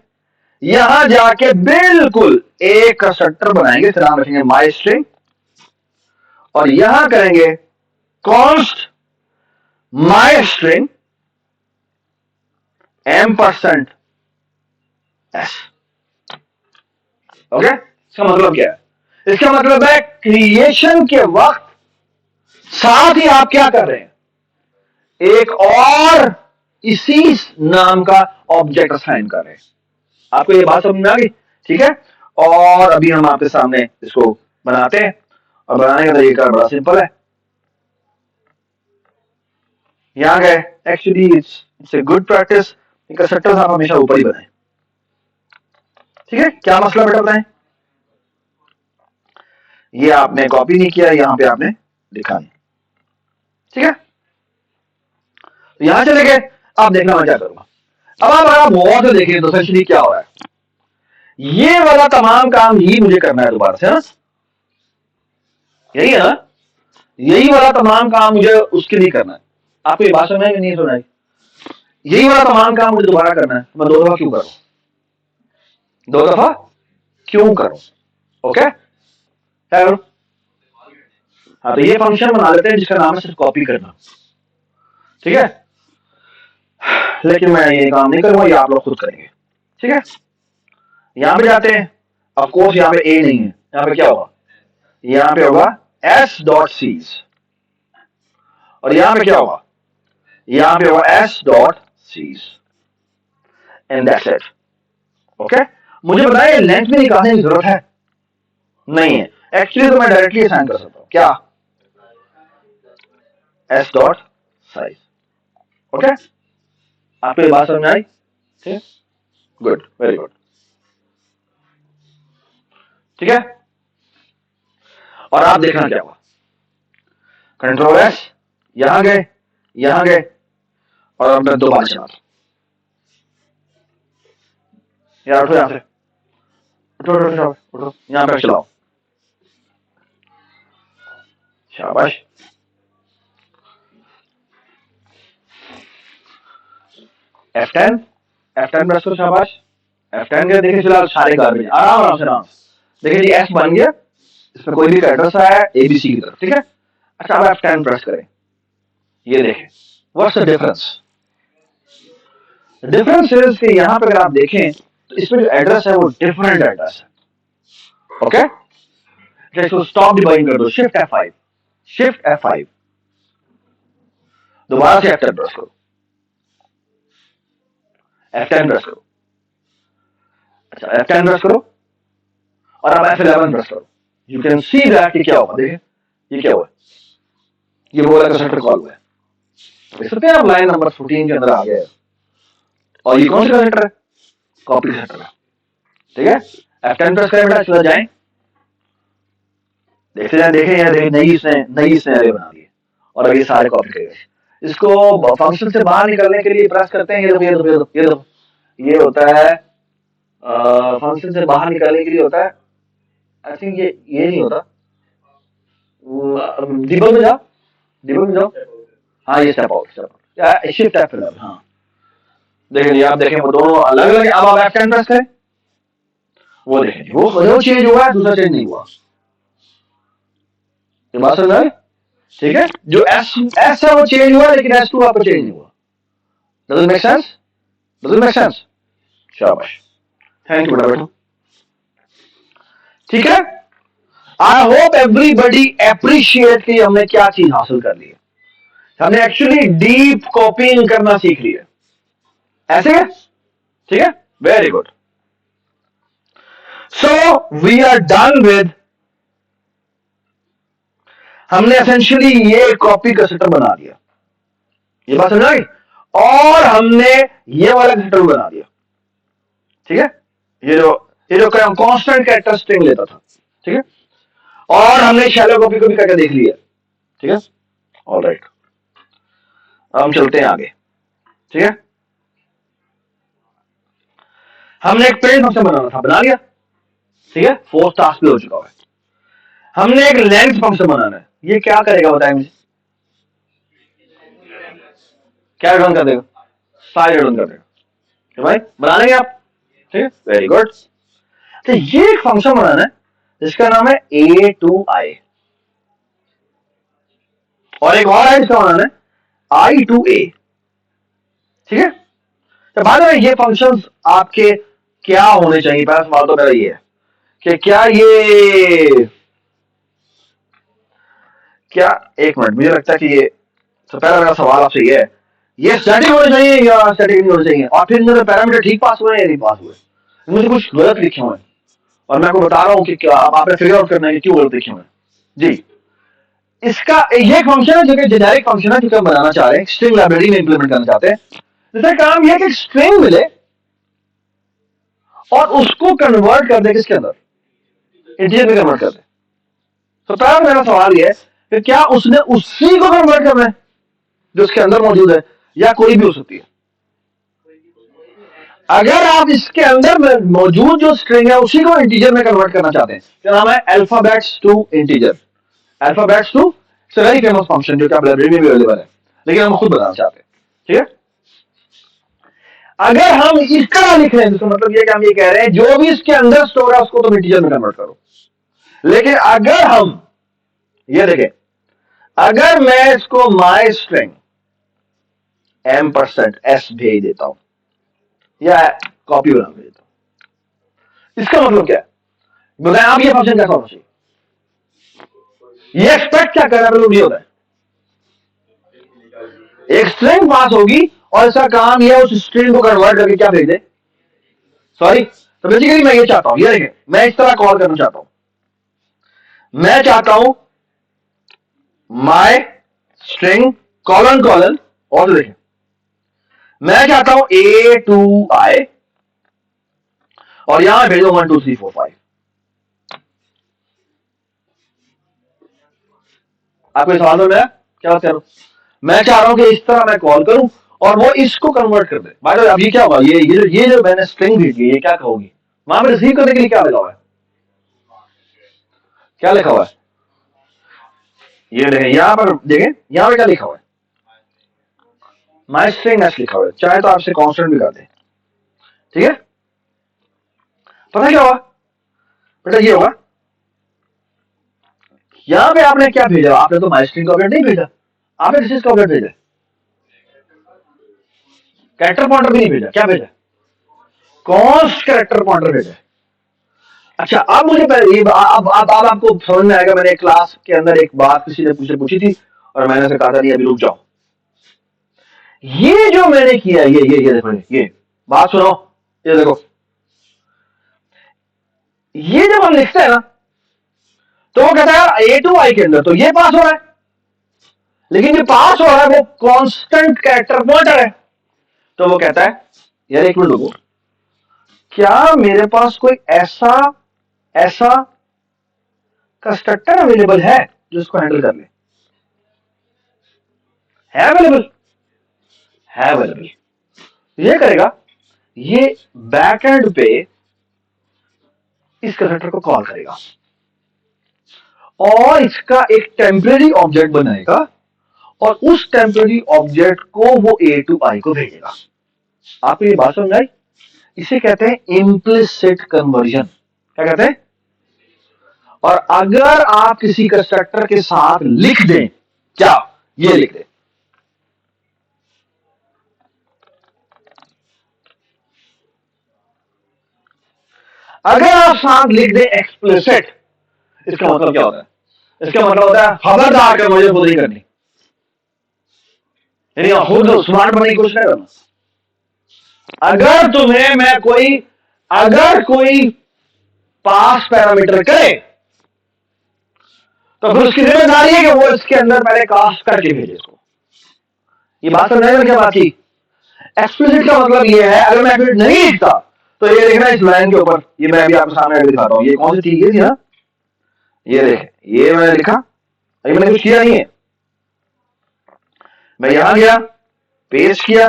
यहां जाके बिल्कुल एक कंस्ट्रक्टर बनाएंगे, इसका नाम रखेंगे माई स्ट्रिंग, और यहां करेंगे कॉन्स्ट माई स्ट्रिंग %s। ओके, इसका मतलब क्या है? इसका मतलब है क्रिएशन के वक्त साथ ही आप क्या कर रहे हैं, एक और इसी नाम का ऑब्जेक्ट असाइन कर रहे हैं। आपको ये बात समझ में आ गई? ठीक है, और अभी हम आपके सामने इसको बनाते हैं, और बनाने का तरीका बड़ा सिंपल है। यहां गए, actually it's a good practice, constructors आप हमेशा ऊपर ही बनाएं। ठीक है, क्या मसला बेटा बताएं? ये आपने कॉपी नहीं किया, यहां पे आपने लिखा नहीं। ठीक है, तो यहां चले गए। आप देखना मैं क्या करूंगा। अब आप बहुत से देखिए तो एसेंशियली क्या हो रहा है, ये वाला तमाम काम ही मुझे करना है दोबारा से ना, यही है ना, यही वाला तमाम काम मुझे उसके लिए करना है। आपको ये बात सुनाई कि नहीं सुनाई? यही वाला तमाम काम मुझे दोबारा करना है, मैं दो दफा क्यों करूं? दो दफा क्यों करूं? ओके, हाँ, तो ये फंक्शन बना लेते हैं जिसका नाम है सिर्फ कॉपी करना। ठीक है, लेकिन मैं ये काम नहीं करूंगा, ये आप लोग खुद करेंगे। ठीक है, यहां पे जाते हैं, ऑफ कोर्स यहां पे ए नहीं है, यहां पे क्या होगा, यहां पे होगा s.cs, और यहां पे क्या होगा, यहां पे होगा s.cs, and that's it. Okay, मुझे बताइए लेंथ में निकालने की जरूरत है नहीं है, एक्चुअली तो मैं डायरेक्टली असाइन कर सकता हूं, क्या, s.size। ओके, आपको ये बात समझ आई? ठीक, गुड, वेरी गुड। ठीक है, और आप देखना क्या हुआ, कंट्रोल एस, यहां गए, यहां गए, और अब मैं दोबारा चला, यार उठो यहां से, उठो उठो उठो उठो, यहां पे चलाओ, शाबाश। F10, F10 प्रेस करो, शाबाश। F10 के देखिए फिलहाल सारे गार्बेज, आराम आराम से आराम। देखिए जी S बन गया, इसमें कोई भी एड्रेस आया ABC की तरफ। ठीक है, अच्छा अब F10 प्रेस करें, ये देखें, what's the difference? Difference is कि यहां पे अगर आप देखें तो इसमें जो एड्रेस है वो डिफरेंट एड्रेस है। ओके, इसको स्टॉप डिबाइंग कर दो, शिफ्ट F5, शिफ्ट F5, दोबारा से F10 प्रेस करो, F10 प्रेस करो, अच्छा F10 प्रेस करो, और अब F11 प्रेस करो। यू कैन सी दैट कि क्या होगा, देखिए ये क्या हुआ, ये वो वाला कंस्ट्रक्टर कॉल हुआ है। देख सकते हैं आप, लाइन नंबर 14 के अंदर आ गए, और ये कौन सा कंस्ट्रक्टर है, कॉपी कंस्ट्रक्टर है। ठीक है, F10 प्रेस करें बेटा, चला जाए, देखते जाए, देखें यार, देखें नई इसने अरे बना दी, और अब ये सारे कॉपी करेंगे। इसको फंक्शन से बाहर निकलने के लिए प्रेस करते हैं, ये होता है फंक्शन से बाहर निकलने के लिए होता है, आई थिंक ये नहीं होता, डिबग में जाओ, डिबग में जाओ, हाँ ये स्टेप आउट, शिफ्ट F11, हाँ देखिए आप देखें वो दोनों अलग अलग। अब आप F10 प्रेस करें, वो देखें वो चेंज हुआ है, दूसरा चेंज नहीं हुआ। ये बात समझ आए? ठीक है, जो S है वो चेंज हुआ, लेकिन S2 आपको चेंज नहीं हुआ। Does it make sense? Does it make sense? शाबाश, थैंक यू बेटा। ठीक है, आई होप एवरीबडी अप्रिशिएट कि हमने क्या चीज हासिल कर ली है। हमने एक्चुअली डीप कॉपिंग करना सीख लिया, ऐसे है? ठीक है, very good. So we are done with, हमने एसेंशियली ये कॉपी का सेटअप बना दिया। ये बात समझ आई। और हमने ये वाला कंस्ट्रक्टर बना दिया, ठीक है, ये जो कांस्टेंट कैरेक्टर स्ट्रिंग लेता था, ठीक है, और हमने शैलो कॉपी को भी करके देख लिया, ठीक है। ऑलराइट, हम चलते हैं आगे, ठीक है। हमने एक प्रिंट फंक्शन बनाना था, बना लिया, ठीक है, फोर्थ टास्क भी हो चुका है। हमने एक लेंथ फंक्शन बनाना है, ये क्या करेगा बताएं मुझे, क्या रिटर्न कर देगा, साइज रिटर्न कर देगा, तो भाई बना लेंगे आप, ठीक है, वेरी गुड। तो ये एक फंक्शन बनाना है जिसका नाम है a to i, और एक और है जिसका बनाना है i to a, ठीक है। तो बाद में ये फंक्शंस आपके क्या होने चाहिए, पहला सवाल तो मेरा ये है कि क्या एक मिनट, मुझे लगता है कि ये, तो पहला मेरा सवाल आपसे ये है, ये स्टैटिक होने चाहिए या स्टैटिक नहीं होने चाहिए, और फिर मुझे पैरामीटर ठीक पास हुए या नहीं पास हुए, मुझे कुछ गलत लिखे हुए हैं और मैं आपको बता रहा हूं कि क्या आपने फिगर आउट करना है कि क्यों गलत लिखे हुए हैं जी। इसका ये फंक्शन है जो कि जेनेरिक फंक्शन है, जो कि हम बनाना चाह रहे हैं, स्ट्रिंग लाइब्रेरी में इंप्लीमेंट करना चाहते हैं। इसका काम यह है कि स्ट्रिंग मिले और उसको कन्वर्ट कर दे किसके अंदर, इंटीजर में कन्वर्ट कर दे। तो पहला मेरा सवाल यह है कि क्या उसने उसी को कन्वर्ट करना है जो उसके अंदर मौजूद है, या कोई भी हो सकती है। अगर आप इसके अंदर मौजूद जो स्ट्रिंग है उसी को इंटीजर में कन्वर्ट करना चाहते हैं, क्या नाम है, alphabets to integer, alphabets to, it's a very famous function जो कि आप लाइब्रेरी में भी अवेलेबल है, लेकिन हम खुद बताना चाहते हैं, ठीक है। अगर हम इस तरह लिख रहे हैं तो मतलब ये कि हम ये कह रहे हैं जो भी इसके अंदर स्टोर है उसको तुम इंटीजर में कन्वर्ट करो। लेकिन अगर हम ये देखें, अगर मैं इसको माई स्ट्रिंग m%s भेज देता हूं या कॉपी बना देता हूं, इसका मतलब क्या है बताएं आप, ये फंक्शन कैसा होना चाहिए, ये एक्सपेक्ट क्या कर रहा है, ये होता है एक स्ट्रिंग पास होगी और इसका काम यह उस स्ट्रिंग को कन्वर्ट करके क्या भेज दे, सॉरी, तो बेसिकली मैं ये चाहता हूं, ये देखें, मैं इस तरह कॉल करना चाहता हूं, मैं चाहता हूं माई स्ट्रिंग कॉलन कॉलन, और देखें मैं चाहता हूं a to i और यहां भेजो 1 2 3 4 5। आपको सवाल में क्या बात कर रहा हूं, मैं चाह रहा हूं कि इस तरह मैं कॉल करूं और वो इसको कन्वर्ट कर दे। भाई अब ये क्या हुआ, ये जो मैंने स्ट्रिंग भेजी ये क्या कहोगी, वहां पर रिसीव करने के लिए क्या लिखा हुआ है, क्या लिखा हुआ है, ये देखें यहां पर, देखें यहां पर क्या लिखा हुआ है, माई स्ट्रिंग एस लिखा हुआ है, चाहे तो आपसे कांस्टेंट भी कर दे, ठीक है। पता क्या हुआ बेटा, ये होगा यहां पे आपने क्या भेजा, आपने तो माई स्ट्रिंग का ऑब्जेक्ट नहीं भेजा, आपने किस चीज का ऑब्जेक्ट भेजा, कैरेक्टर पॉइंटर भी नहीं भेजा, क्या भेजा, कॉन्स्ट कैरेक्टर पॉइंटर भेजा। अच्छा अब मुझे अब आपको समझ में आएगा, मैंने क्लास के अंदर एक बात किसी ने पूछी थी और मैंने उसे कहा था नहीं अभी रुक जाओ, ये जो मैंने किया ये देखो, ये बात सुनो, ये देखो, ये जब हम लिखते हैं ना तो वो कहता है a to i के अंदर, तो ये पास हो रहा है, लेकिन ये पास हो रहा है वो कांस्टेंट कैरेक्टर पॉइंटर है, तो वो कहता है यार एक मिनट रुको, क्या मेरे पास कोई ऐसा कंस्ट्रक्टर अवेलेबल है जो इसको हैंडल कर ले, है अवेलेबल, है अवेलेबल, ये करेगा, ये बैक एंड पे इस कंस्ट्रक्टर को कॉल करेगा और इसका एक टेम्परेरी ऑब्जेक्ट बनाएगा और उस टेम्परेरी ऑब्जेक्ट को वो a to i को भेजेगा। आपको ये बात समझ आई, इसे कहते हैं इम्प्लिसिट कन्वर्जन, क्या कहते हैं। और अगर आप किसी कंस्ट्रक्टर के साथ लिख दें, क्या ये लिख दें, अगर आप साथ लिख दें एक्सप्लिसिट, इसका मतलब क्या होता है, इसका मतलब होता है खबरदार कर मुझे खुद नहीं करनी, यानी खुद स्मार्ट बनने की कोशिश नहीं करना। अगर तुम्हें मैं अगर कोई पास पैरामीटर करे तो फिर उसकी जिम्मेदारी है कि वो इसके अंदर पहले कास्ट करके भेजे इसको, ये बात समझ में क्या बात की? एक्सप्लिसिट का मतलब ये है अगर मैं एक्सप्लिसिट नहीं लिखता तो ये देखना इस लाइन के ऊपर, ये मैं अभी आपके सामने दिखाता हूँ, ये कौन सी चीज थी ना, ये देख, ये मैंने लिखा, अभी मैंने कुछ किया नहीं है, मैं यहां गया, पेस्ट किया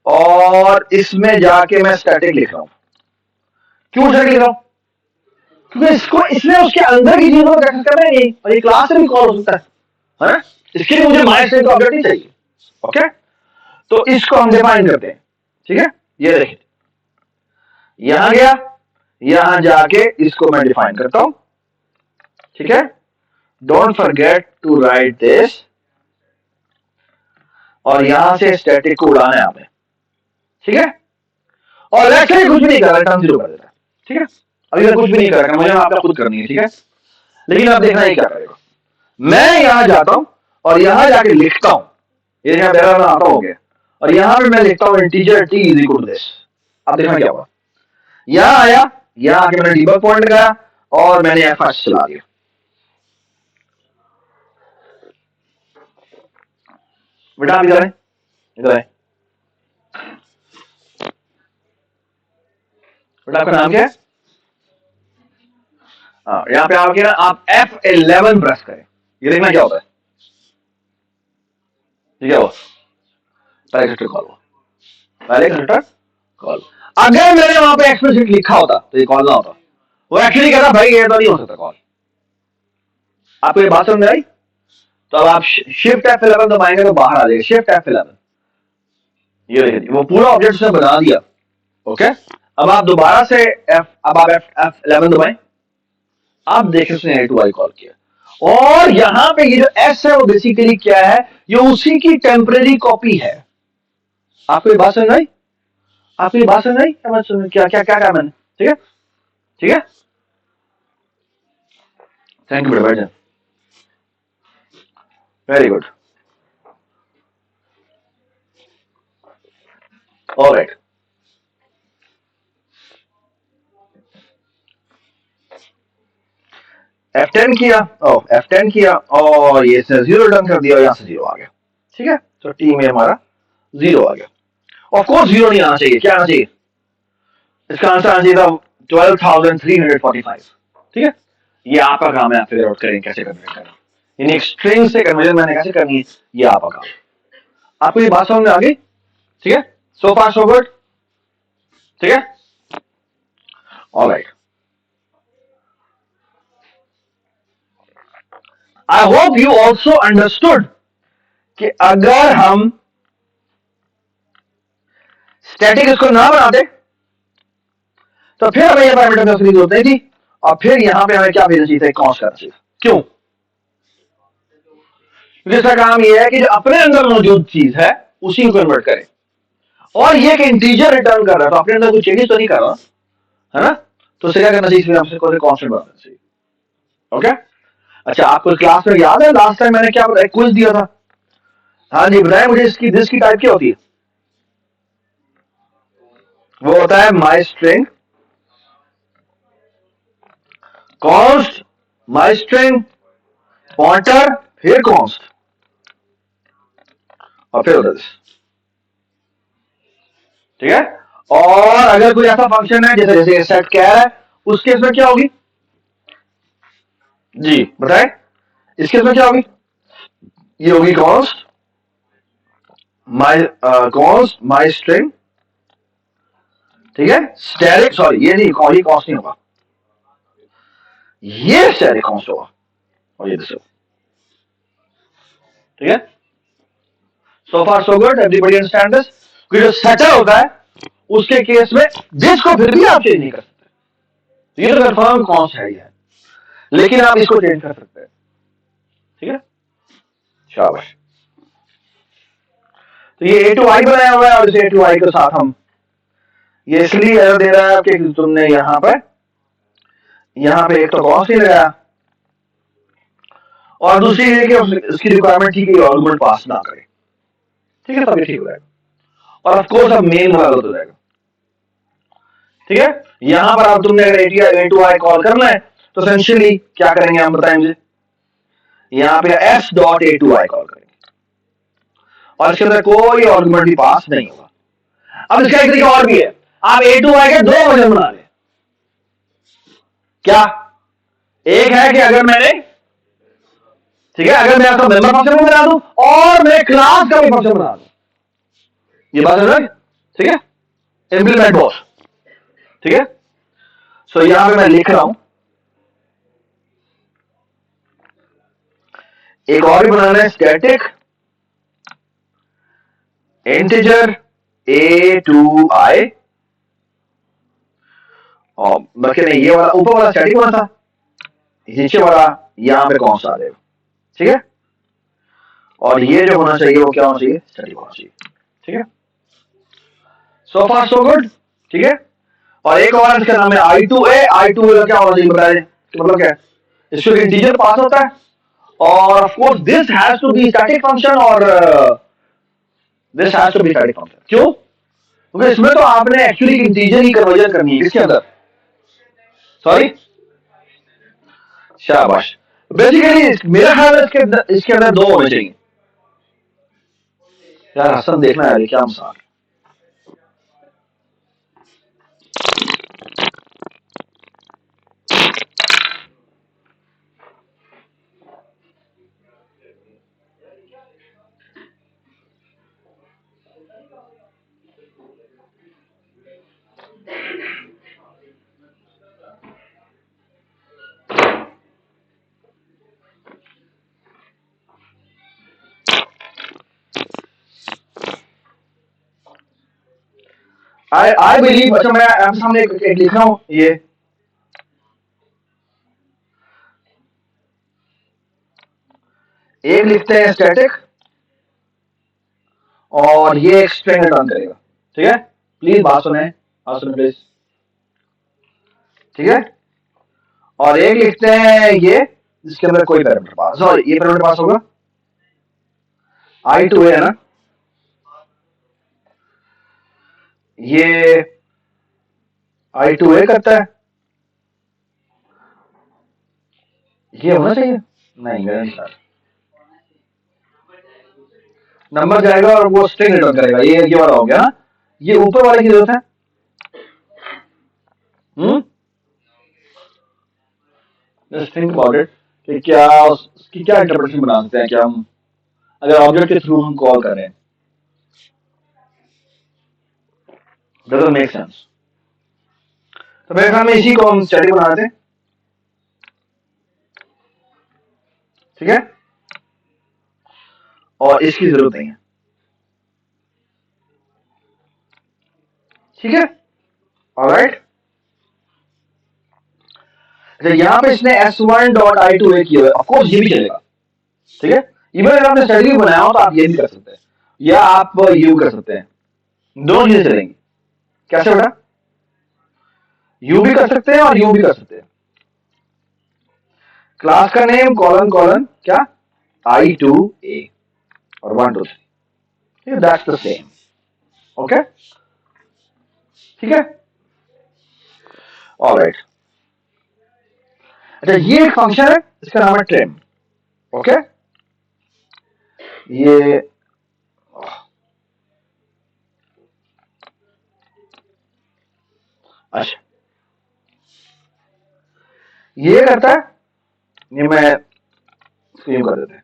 और इसमें जाके मैं स्टैटिक लिख रहा हूं। क्यों स्टैटिक लिख रहा हूं? क्योंकि इसको इसने उसके अंदर की चीजों को एक्सेस करना ही नहीं, और ये क्लास से भी कॉल हो सकता है ना, इसके लिए मुझे माय स्ट्रिंग का ऑब्जेक्ट ही चाहिए। ओके, तो इसको हम डिफाइन करते हैं। ठीक है, ये देखिए, यहां गया, यहां जाके इसको मैं डिफाइन करता हूं। ठीक है, don't forget to write this, और यहां से स्टैटिक को उड़ाना है आपने। ठीक है, और ऐसे कुछ भी नहीं कर रहा, रिटर्न 0 कर देता है। ठीक है, अभी मैं कुछ भी नहीं कर रहा, मुझे आपका खुद करनी है। ठीक है, लेकिन आप देखना है क्या करेगा। मैं यहां जाता हूं और यहां जाके लिखता हूं, ये यहां मेरा आता हो गया, और यहां पे मैं लिखता हूं integer t is equal to this. अब देखना क्या हुआ, यहां आया, यहां आके मैंने डीबग पॉइंट लगाया और मैंने fh चला दिया। बेटा आप इधर है, इधर है बेटा, आपका नाम क्या है? यहाँ पे आके ना आप F11 प्रेस करें, ये देखना क्या होता है। ठीक है, वो पहले कॉल हुआ, पहले कॉल, अगर मैंने वहां पे एक्सप्लिसिट लिखा होता तो ये कॉल ना होता, वो एक्चुअली कहता भाई ये तो नहीं हो सकता कॉल। आपको ये बात समझ में आई? तो अब आप शिफ्ट F11 दबाएंगे तो बाहर आ जाएगा शिफ्ट F11, ये देखिए वो पूरा ऑब्जेक्ट उसने बना दिया। ओके, अब आप दोबारा से अब आप F11 दबाएं, आप देखें उसने A2I कॉल किया, और यहां पे ये जो S है वो बेसिकली क्या है, ये उसी की टेम्परेरी कॉपी है। आपको ये बात समझ आई? आपको ये बात समझ आई? क्या क्या क्या क्या मैंने? ठीक है, ठीक है, थैंक यू बेटा, वेरी गुड, ऑलराइट। F10 किया, F10 किया और ये 0 रिटर्न कर दिया, यहां से 0 आ गया। ठीक है, तो टी में हमारा 0 आ गया। ऑफ कोर्स 0 नहीं आना चाहिए, क्या आना चाहिए? इसका आंसर आना चाहिए था 12,345। ठीक है, ये आपका काम है, आप फिगर आउट करें कैसे कन्वर्ट करना, यानी एक स्ट्रिंग से कन्वर्जन मैंने कैसे करनी है, ये आपका काम। आपको ये बात समझ में आ गई? ठीक है, सो फार सो गुड। ठीक है, alright, I hope you also understood कि अगर हम स्टैटिक इसको ना बनाते तो फिर हमें ये पैरामीटर सीरीज होती थी, और फिर यहां पे हमें क्या भेजना चाहिए, कॉन्स्ट करना चाहिए। क्यों? इसका काम ये है कि जो अपने अंदर मौजूद चीज है उसी को कन्वर्ट करे, और ये एक इंटीजर रिटर्न कर रहा है तो अपने अंदर कोई चेंजेस तो नहीं कर रहा है ना, तो उसे क्या करना चाहिए, हमसे कांस्टेंट बनाना चाहिए। ओके, अच्छा आपको क्लास में याद है लास्ट टाइम मैंने क्या क्विज दिया था? हाँ जी बताएं मुझे, इसकी दिस की टाइप क्या होती है? वो होता है माई स्ट्रिंग कॉन्स्ट, माई स्ट्रिंग पॉइंटर, फिर कॉन्स्ट, और फिर होता है। ठीक है, और अगर कोई ऐसा फंक्शन है जैसे जैसे सेट कैर है, उस केस में क्या होगी? जी बताए, इस केस में क्या होगी? ये होगी कॉन्स्ट माई स्ट्रिंग। ठीक है, स्टैटिक, सॉरी ये नहीं, कॉन्स्ट नहीं होगा, ये स्टैटिक कॉन्स्ट होगा, और ये दिस। ठीक है, so far so good, everybody understand this. जो सेटल होता है उसके केस में दिस को फिर भी आप चेंज नहीं कर सकते, ये तो कंफर्म कॉन्स्ट है ये, लेकिन आप इसको चेंज कर सकते हैं। ठीक है, शाबाश। तो ये A2I बनाया हुआ है, और इस A2I के साथ हम ये इसलिए एरर दे रहा है कि तुमने यहां पे एक तो कॉस्ट नहीं लगाया, और दूसरी ये कि उसकी रिक्वायरमेंट थी कि आर्गुमेंट पास ना करे। ठीक है, तब ये ठीक हो जाएगा, और ऑफ कोर्स अब मेन वाला हो जाएगा। ठीक है, यहां पर अब तुमने अगर A2I कॉल करना है तो एसेंशियली क्या करेंगे हम, बताएं मुझे, यहां पे S.A2I कॉल करेंगे, और इसके अंदर कोई आर्गुमेंट भी पास नहीं होगा। अब इसका एक तरीका और भी है, आप A2Y के 2 वर्जन बना लें। क्या? एक है कि अगर मैंने, ठीक है, अगर मैं आपका मेंबर फंक्शन भी बना दूं और मैं क्लास का भी फंक्शन बना दूं, ये बात है, ठीक है, इम्प्लीमेंट बोथ, ठीक है। सो यहां पे मैं लिख रहा हूं, एक और भी बनाना है, स्टैटिक इंटीजर A2I, और बाकी नहीं, ये वाला ऊपर वाला स्टैटिक होना था, नीचे वाला यहां पे कौन सा आ जाएगा, ठीक है। और ये जो होना चाहिए वो क्या होना चाहिए, स्टैटिक होना चाहिए, ठीक है। सो फार सो गुड, ठीक है। और एक और इसका नाम है I2A। I2A का क्या होना चाहिए बताएं, मतलब क्या है, इसको इंटीजर पास होता है, और of course this has to be static function, और this has to be static function. क्यों? क्योंकि इसमें तो आपने एक्चुअली इंटीजर की कन्वर्जन करनी है, किसके अंदर, सॉरी, शाबाश। बेसिकली मेरा ख्याल है इसके अंदर 2 होने चाहिए। यार हसन देखना है क्या मसाल, आई बिलीव, अच्छा मैं आपके सामने एक लिख रहा हूं, ये एक लिखते हैं स्टैटिक, और ये एक स्ट्रिंग रिटर्न करेगा, ठीक है। प्लीज बात सुने, बात सुने प्लीज, ठीक है। और एक लिखते हैं ये, जिसके अंदर कोई पैरामीटर पास, सॉरी ये पैरामीटर पास होगा, I2A है ना, ये I2A करता है, ये होना चाहिए, नहीं मेरे अनुसार नंबर जाएगा और वो स्ट्रिंग रिटर्न करेगा, ये वाला हो गया ना। ये ऊपर वाले की जरूरत है, जस्ट थिंक अबाउट इट, कि क्या उसकी क्या इंटरप्रिटेशन बना सकते हैं, क्या हम अगर ऑब्जेक्ट के थ्रू हम कॉल कर रहे हैं, डजंट मेक सेंस। तो मेरे ख्याल में इसी को हम स्टैटिक बना देते हैं, ठीक है, और इसकी जरूरत नहीं है, ठीक है, ऑलराइट। अच्छा यहाँ पे इसने S1.I2A किया है, ऑफकोर्स ये भी चलेगा, ठीक है। इवन अगर आपने स्टैटिक बनाया हो तो आप ये भी कर सकते हैं, या आप यू कर सकते हैं, दोनों चीजें चलेंगी। कैसे बेटा, यू भी कर सकते हैं और यू भी कर सकते हैं। क्लास का नेम कॉलन कॉलन क्या, I2A और 1 2 3, दैट्स द सेम, ओके, ठीक है, ऑलराइट। अच्छा ये एक फंक्शन है, इसका नाम है ट्रिम, ओके। ये अच्छा ये करता है, ये मैं इसको यूं कर देते हैं,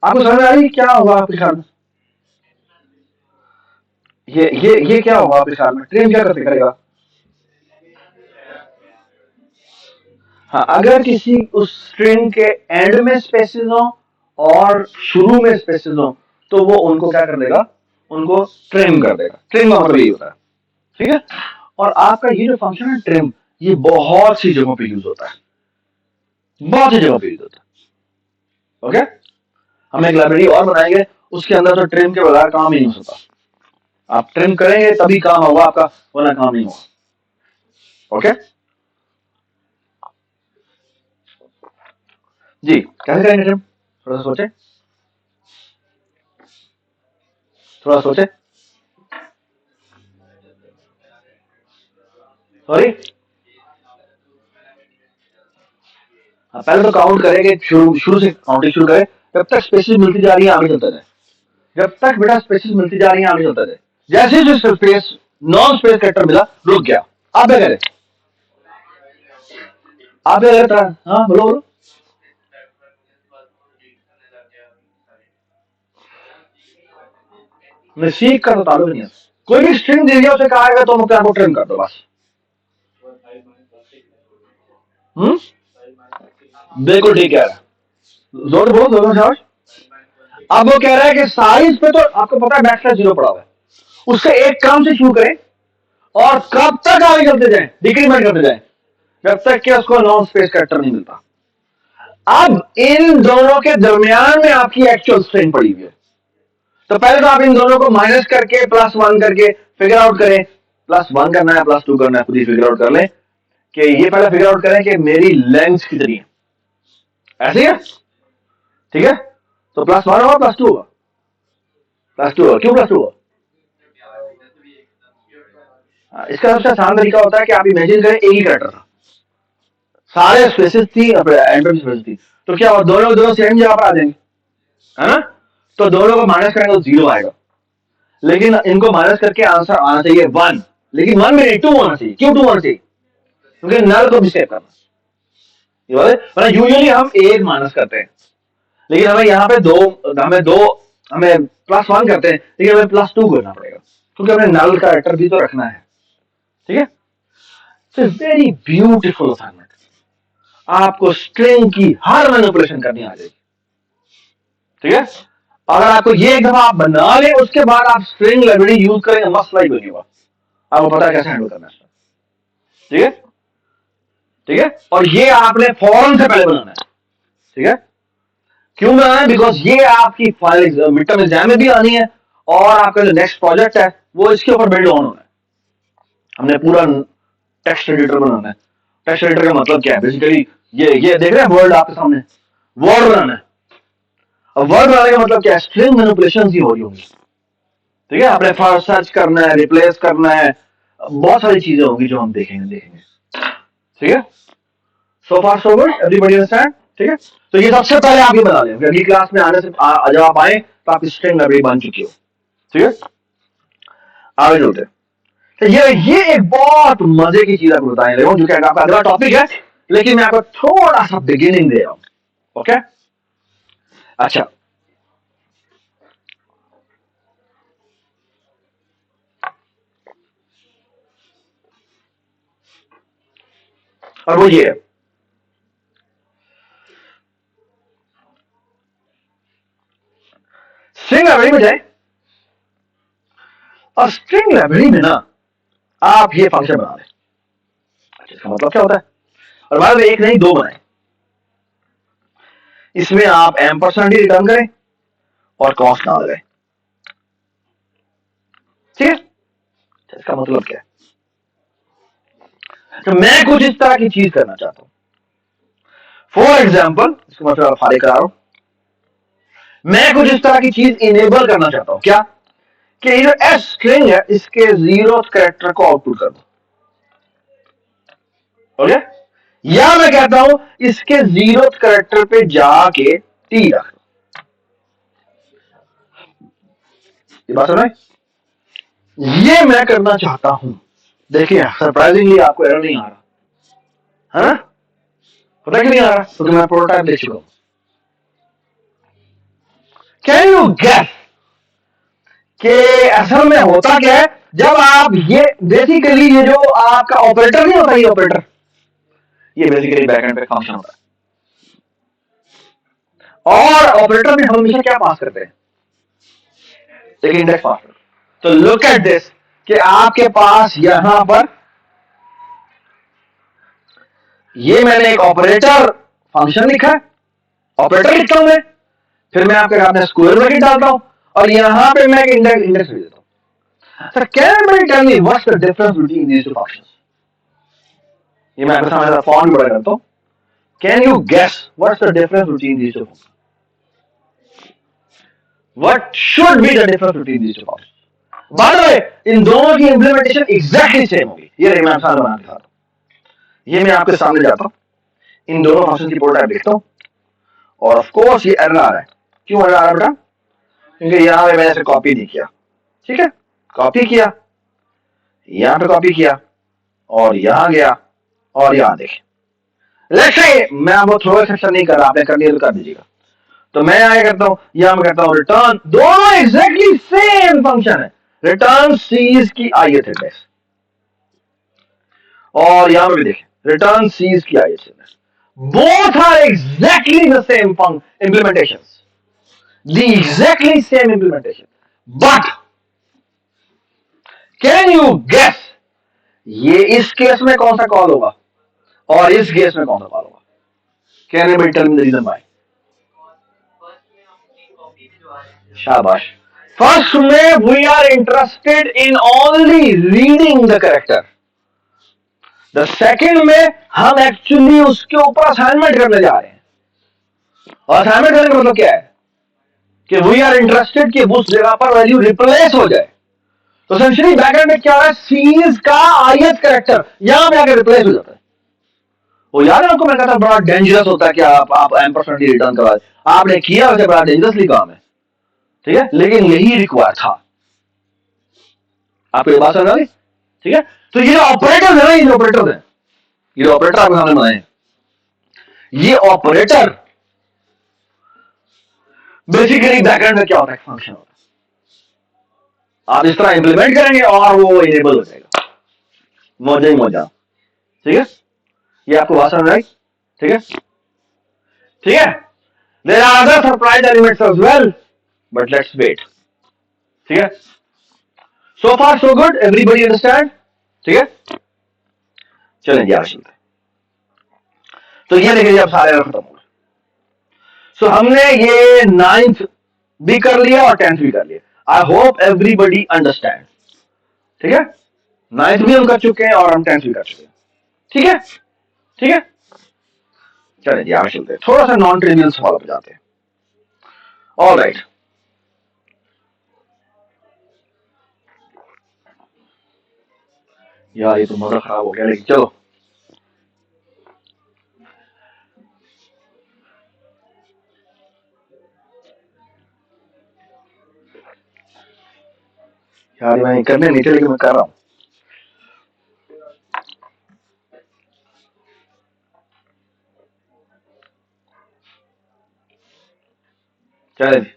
आपको समझ आ रही है क्या होगा आपके ख्याल में, ये क्या होगा आपके ख्याल में, ट्रिम क्या करते करेगा। हाँ अगर किसी उस स्ट्रिंग के एंड में स्पेसेस हो और शुरू में स्पेसेस हो, तो वो उनको क्या कर देगा, उनको ट्रिम कर देगा। ट्रिम का मतलब यही होता है, ठीक है। और आपका ये जो फंक्शन है ट्रिम, ये बहुत सी जगहों पे यूज होता है, बहुत सी जगहों पे यूज होता है, ओके। हम एक लाइब्रेरी और बनाएंगे, उसके अंदर तो ट्रिम के बगैर काम ही नहीं हो सकता। आप ट्रिम करेंगे तभी काम होगा आपका, वरना काम नहीं होगा, ओके। जी कैसे करेंगे ट्रिम, थोड़ा सा सोचे, थोड़ा सोचे, सॉरी, पहले तो काउंट करें, शुरू शुरू से काउंटिंग शुरू करें, जब तक स्पेसिस मिलती जा रही है आगे चलता जाए, जब तक बेटा स्पेसिस मिलती जा रही है आगे चलता जाए। जैसे ही स्पेस नॉन स्पेस कैरेक्टर मिला रुक गया। आप क्या करें, आप क्या करें? हाँ बोलो बोलो। मैं सीख का तो ताल्लुक नहीं है, कोई भी स्ट्रिंग दे दिया उसे कहा गया तो मुझे आपको ट्रिम कर दो बस। हम्म, बिल्कुल ठीक है, जोर बोलो दोनों शाबाश। अब वो कह रहा है कि साइज पे तो आपको पता है बैकस्लैश जीरो पड़ा हुआ है, उससे एक काम से शुरू करें और कब तक आगे चलते जाएं, डिक्रीमेंट करते जाएं, जब तक कि उसको नॉन स्पेस कैरेक्टर नहीं मिलता। अब इन दोनों के दरमियान में आपकी एक्चुअल स्ट्रिंग पड़ी हुई है, तो पहले तो आप इन दोनों को माइनस करके प्लस वन करके फिगर आउट करें, प्लस वन करना है प्लस टू करना है, खुद ही फिगर आउट कर लें कि ये पहले फिगर आउट करें कि मेरी लेंथ कितनी है, ऐसे है ठीक है। तो प्लस वन होगा प्लस टू होगा, प्लस टू होगा, क्यों प्लस टू होगा? इसका सबसे आसान तरीका होता है कि आप इमेजिन करें एक ही कैरेक्टर था, सारे स्पेसिस थी, एंड स्पेसिस थी, तो क्या हुआ, दोनों दोनों सेम जगह पर आ जाएंगे, है ना? तो दोनों को माइनस करेंगे तो जीरो आएगा, लेकिन इनको माइनस करके आंसर आना चाहिए वन, लेकिन वन में नहीं टू होना चाहिए। क्यों टू होना चाहिए? क्योंकि नल को भी सेव करना, मतलब यूजुअली हम एक माइनस करते हैं, लेकिन हमें यहाँ पे दो हमें प्लस वन करते हैं, लेकिन हमें प्लस टू करना पड़ेगा क्योंकि हमें नल का कैरेक्टर भी तो रखना है, ठीक है। वेरी ब्यूटीफुल असाइनमेंट, आपको स्ट्रिंग की हर मैनिपुलेशन करनी आ जाएगी, ठीक है। अगर आपको ये एक दफा आप बना ले उसके बाद आप स्ट्रिंग लाइब्रेरी यूज करेंगे, मस्त लाइक बनी होगा, आपको पता है कैसे हैंडल करना है, ठीक है ठीक है। और ये आपने फौरन से पहले बनाना है, ठीक है। क्यों बनाना है? बिकॉज ये आपकी फाइनल मिड टर्म एग्जाम में भी आनी है और आपका जो नेक्स्ट प्रोजेक्ट है वो इसके ऊपर बिल्ड ऑन होना है। हमने पूरा टेक्स्ट एडिटर बनाना है। टेक्स्ट एडिटर का मतलब क्या है? बेसिकली ये देख रहे हैं वर्ड आपके सामने, वर्ड बनाना है। अब वर्ड बनाने का मतलब क्या है? स्ट्रिंग मैनिपुलेशन ही हो रही होंगी, ठीक है। आपने फर्स्ट सर्च करना है, रिप्लेस करना है, बहुत सारी चीजें होंगी जो हम देखेंगे, ठीक है। So far so good, everybody understand, ठीक है। तो ये सबसे पहले आप ये बता लें, अगली क्लास में आने से जब आप आए तो आप स्ट्रिंग लाइब्रेरी बन चुकी हो, ठीक है। आगे चलते हैं। तो ये एक बहुत मजे की चीज आपको बताने लगा हूं, जो कि आपका अगला टॉपिक है, लेकिन मैं आपको थोड़ा सा बिगिनिंग दे रहा हूं, ओके। अच्छा, और वो ये है, स्ट्रिंग लाइब्रेरी में जाए और स्ट्रिंग लाइब्रेरी में ना आप ये फंक्शन बना लें। अच्छा, इसका मतलब क्या होता है? और बाद में एक नहीं दो बनाए, इसमें आप एम्परसेंड ही रिटर्न करें और कॉस्ट ना लगाए, ठीक है। इसका मतलब क्या है? तो मैं कुछ इस तरह की चीज करना चाहता हूं, फॉर एग्जाम्पल, इसको मैं फिर फारे करा रहा हूं, मैं कुछ इस तरह की चीज इनेबल करना चाहता हूं, क्या कि ये जो एस स्ट्रिंग है इसके जीरो कैरेक्टर को आउटपुट कर दो, ओके। या मैं कहता हूं इसके जीरो कैरेक्टर पे जाके टी रख दो, ये बात सुना? ये मैं करना चाहता हूं। देखिए सरप्राइजिंगली आपको एरर नहीं आ रहा है ना, पता क्यों नहीं आ रहा? क्योंकि मैं प्रोटोटाइप देख चुका हूं। कैन यू गेस कि असल में होता क्या है? जब आप ये बेसिकली ये जो आपका ऑपरेटर नहीं होता, ये ऑपरेटर, ये बेसिकली बैकएंड पे फंक्शन होता है, और ऑपरेटर में हम हमेशा क्या पास करते हैं? एक इंडेक्स पास करते हैं। तो लुक एट दिस कि आपके पास यहां पर ये मैंने एक ऑपरेटर फंक्शन लिखा है, ऑपरेटर लिखता हूं मैं, फिर मैं आपके अपने स्क्वायर ब्रैकेट डालता हूं और यहां पे मैं एक इंडेक्स भेज देता हूं। Sir can anybody tell me what's the difference between these two functions? ये मैं आपके सामने फॉन्ट बड़ा करता हूं। Can you guess what's the difference between these two functions? What should be the difference between these two functions? By the way, इन दोनों की इंप्लीमेंटेशन एग्जैक्टली सेम होगी। ये मैं आपके सामने बना दिखाता हूं, ये मैं आपके सामने जाता हूं, इन दोनों फंक्शन की प्रोटोटाइप लिखता हूं और ऑफ कोर्स ये एरर आ रहा है। क्यों एरर आ रहा है बेटा? क्योंकि यहां पे मैंने इसे कॉपी नहीं किया। ठीक है, कॉपी किया, यहां पे कॉपी किया और यहां गया और यहां देखें। लेट्स से मैं आपको थ्रो एक्सेप्शन नहीं कर रहा, आपने करनी है तो कर दीजिएगा। तो मैं आया करता हूं, यहां मैं करता हूं रिटर्न, दोनों एग्जैक्टली सेम फंक्शन है, रिटर्न सीज की ith एड्रेस, और यहां पर भी देखें रिटर्न सीज की ith address. Both are exactly the same implementations, the exactly same implementation, but can you guess ये इस केस में कौन सा कॉल होगा और इस केस में कौन सा कॉल होगा? Can anybody tell me the reason why? शाबाश। फर्स्ट में we are interested in only reading the character, the second में हम एक्चुअली उसके ऊपर असाइनमेंट करने जा रहे हैं। और असाइनमेंट करने का मतलब क्या है कि वी आर इंटरेस्टेड कि उस जगह पर वैल्यू रिप्लेस हो जाए। तो एसेंशियली बैकएंड में क्या हो रहा है, सीज का ith कैरेक्टर यहां पे आकर रिप्लेस हो जाता है। वो याद है आपको, मैं कहता बड़ा डेंजरस होता है कि आप एम्परसेंड रिटर्न करवा, आपने किया वैसे बड़ा डेंजरसली काम है। ठीक है, लेकिन यही रिक्वायर था। आपको ये बात समझ आ गई? ठीक है, तो ये ऑपरेटर है ना, ये ऑपरेटर है, ये ऑपरेटर आपके सामने बनाए, ये ऑपरेटर बेसिकली बैकएंड में क्या होता है, फंक्शन होता है। आप इस तरह इंप्लीमेंट करेंगे और वो इनेबल हो जाएगा, मौजा ही मौजा। ठीक है, ये आपको बात समझ आई? ठीक है, ठीक है। There are other surprise elements as well, but let's wait. ठीक है, so far so good, everybody understand? ठीक है, चलें जी आगे चलते हैं। तो ये देखिए अब सारे खत्म हो गए। सो हमने ये 9th भी कर लिया और 10th भी कर लिया। आई होप एवरीबॉडी अंडरस्टैंड। ठीक है, 9th भी हम कर चुके हैं और हम 10th भी कर चुके हैं। ठीक है, ठीक है, चलिए जी आगे चलते हैं, थोड़ा सा नॉन ट्रिवियल सवाल पे जाते हैं। ऑल राइट, यार ये तो मजा खराब हो गया, लेकिन चलो। यार मैं करने नहीं थे लेकिन मैं कर रहा हूं। चले जी,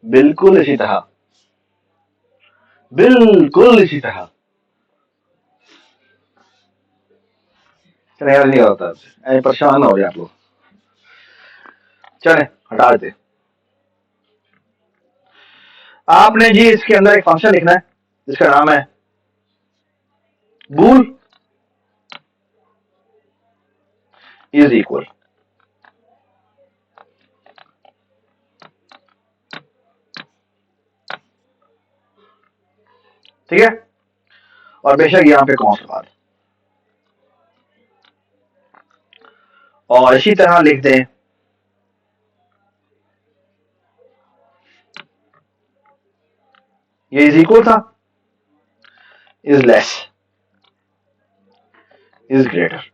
बिल्कुल इसी तरह, बिल्कुल इसी तरह। चले यार नहीं होता, परेशान ना हो जाए आप लोग। चले हटा देते। आपने जी इसके अंदर एक फंक्शन लिखना है जिसका नाम है बूल इज इक्वल। ठीक है, और बेशक यहां पे कौन सा बात, और इसी तरह लिख दें ये इज इक्वल था, इज लेस, इज ग्रेटर।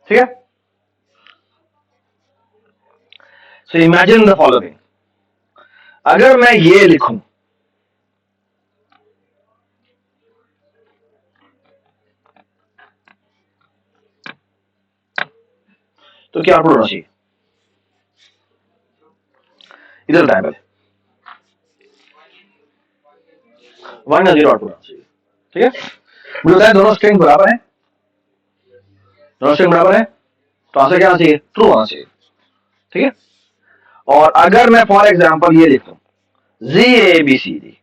ठीक है, सो इमेजिन द फॉलोइंग, अगर मैं ये लिखूं तो क्या आउटपुट होना चाहिए? इधर टाइम पहले 1 या 0 आउटपुट होना चाहिए। ठीक है, मुझे बताया दोनों स्ट्रिंग बराबर है, दोनों स्ट्रिंग बराबर है, तो आंसर क्या आना चाहिए? ट्रू आना चाहिए। ठीक है, और अगर मैं फॉर एग्जांपल ये लिखूं ZABCD,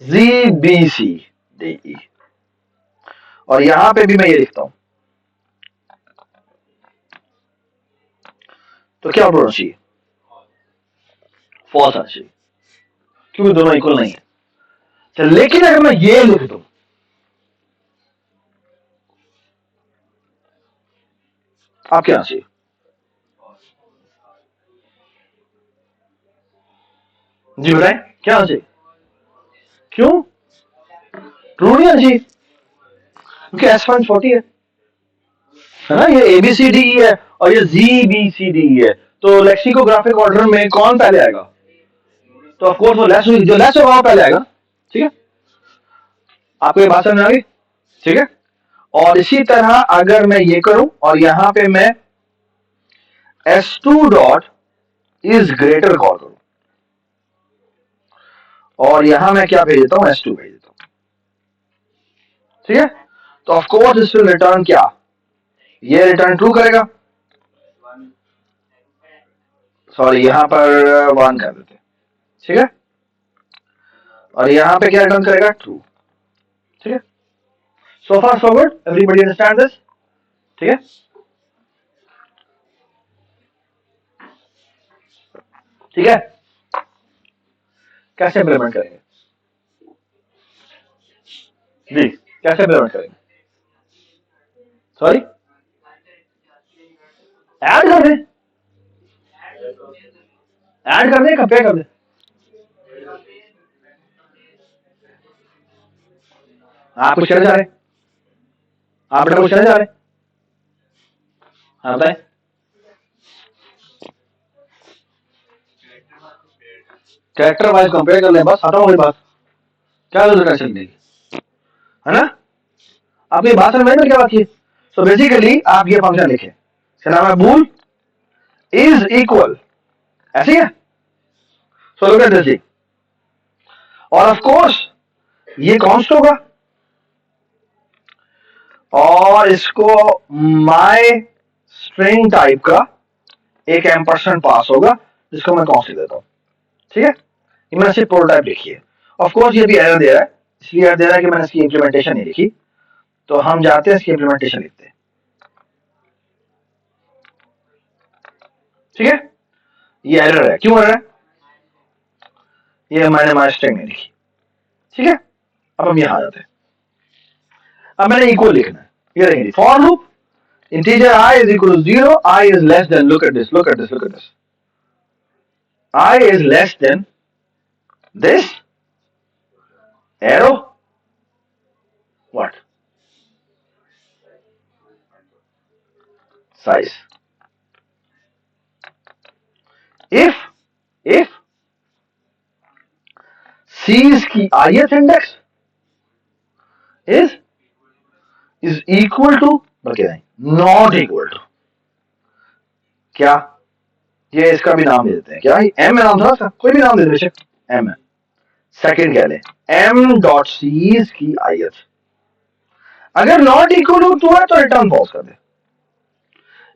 ZBCDE, और यहां पे भी मैं ये लिखता हूं, तो क्या आउटपुट होना चाहिए? फॉल्स आना चाहिए, क्योंकि दोनों इक्वल नहीं है। तो लेकिन अगर मैं ये लिख दूं, आप क्या आना चाहिए? जी बताएं, क्या आना चाहिए? क्यों? ट्रू नहीं है जी, क्योंकि एस वन 40 है ना, ये ABCDE है और ये ZBCDE है, तो लेक्सिकोग्राफिक ऑर्डर में कौन पहले आएगा? तो ऑफ कोर्स वो लेस, जो लेस होगा वो पहले आएगा। ठीक है, आपको ये बात समझ आ गई? ठीक है, और इसी तरह अगर मैं ये करूं और यहां पे मैं S2 dot is greater call करूं और यहां मैं क्या भेज देता हूं? S2 भेज देता हूं। ठीक है, तो ऑफ कोर्स इस विल रिटर्न क्या? ये रिटर्न ट्रू करेगा, सॉरी यहां पर 1 कर देते। ठीक है, और यहां पे क्या रिटर्न करेगा? ट्रू। ठीक है, so far so good, everybody understand this? ठीक है, ठीक है, कैसे इम्प्लीमेंट करेंगे जी, कैसे इम्प्लीमेंट करेंगे? सॉरी, ऐड कर दें, ऐड कर दें, कंपेयर कर दें। आप कुछ कहना चाह रहे हैं? आप बेटा कुछ कहना चाह रहे हैं? हाँ बताएं। कैरेक्टर वाइज कंपेयर कर लें, बस हटाओ वाली बात, क्या जरूरत है नहीं, है ना? आपकी बात समझ में क्या बात की? सो बेसिकली आप ये फंक्शन लिखे, इसका नाम है बूल इज इक्वल, ऐसे ही है। सो लुक एट दिस, और ऑफ कोर्स ये कॉन्स्ट होगा और इसको माय स्ट्रिंग टाइप का एक एम्परसेंड पास होगा जिसको मैं कॉन्स्ट देता हूं। ठीक है, ये मैंने सिर्फ प्रोटोटाइप लिखी है। ऑफ कोर्स ये भी एरर दे रहा है, इसलिए एरर दे रहा है कि मैंने इसकी इंप्लीमेंटेशन नहीं लिखी, तो हम जाते हैं इसकी इंप्लीमेंटेशन लिखते हैं। ठीक है, ये एरर है, क्यों एरर है? ये मैंने माय स्ट्रिंग नहीं लिखी। ठीक है, अब हम यहां आ जाते हैं, अब मैंने इक्वल लिखना है। ये रहेंगे for loop integer I is equal to 0, I is less than, look at this, look at this, look at this, I is less than this arrow, what? Size. If C's की ith index is equal to, not equal to, क्या? ये इसका भी नाम दे देते हैं, क्या M में नाम था इसका, कोई भी नाम दे दे बेशक, M है। सेकंड कह ले M डॉट C's की ith, अगर नॉट इक्वल टू है तो रिटर्न फॉल्स कर दे।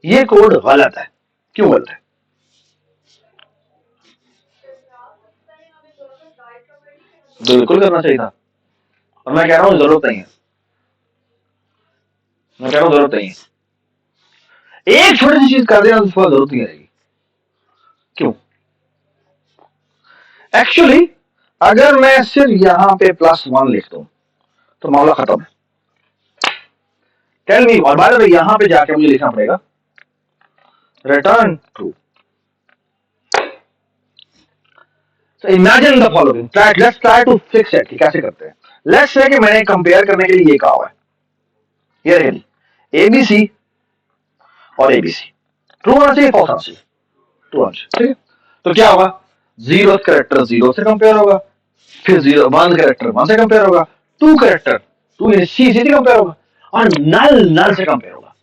ये कोड गलत है, क्यों गलत है? बिल्कुल करना चाहिए था, और मैं कह रहा हूं जरूरत नहीं है, मैं कह रहा हूं जरूरत नहीं है। एक छोटी सी चीज कर देना तो उसको जरूरत नहीं रहेगी, क्यों? एक्चुअली अगर मैं सिर्फ यहां पे +1 लिख दूं तो मामला खत्म है। टेल मी, और बाय द वे यहां पे जाके मुझे लिखना पड़ेगा return true. So imagine the following. Let's try to fix it. कैसे करते हैं? Let's say कि मैंने कंपेयर करने के लिए ये कहा हुआ है, ये रही ABC और ABC, ट्रू होना चाहिए, फॉल्स होना चाहिए, ट्रू होना चाहिए। ठीक है, तो क्या होगा? 0 कैरेक्टर 0 से कंपेयर होगा, फिर 1 कैरेक्टर 1 से कंपेयर होगा, 2 कैरेक्टर 2 C से कंपेयर होगा, और नल से कंपेयर होगा।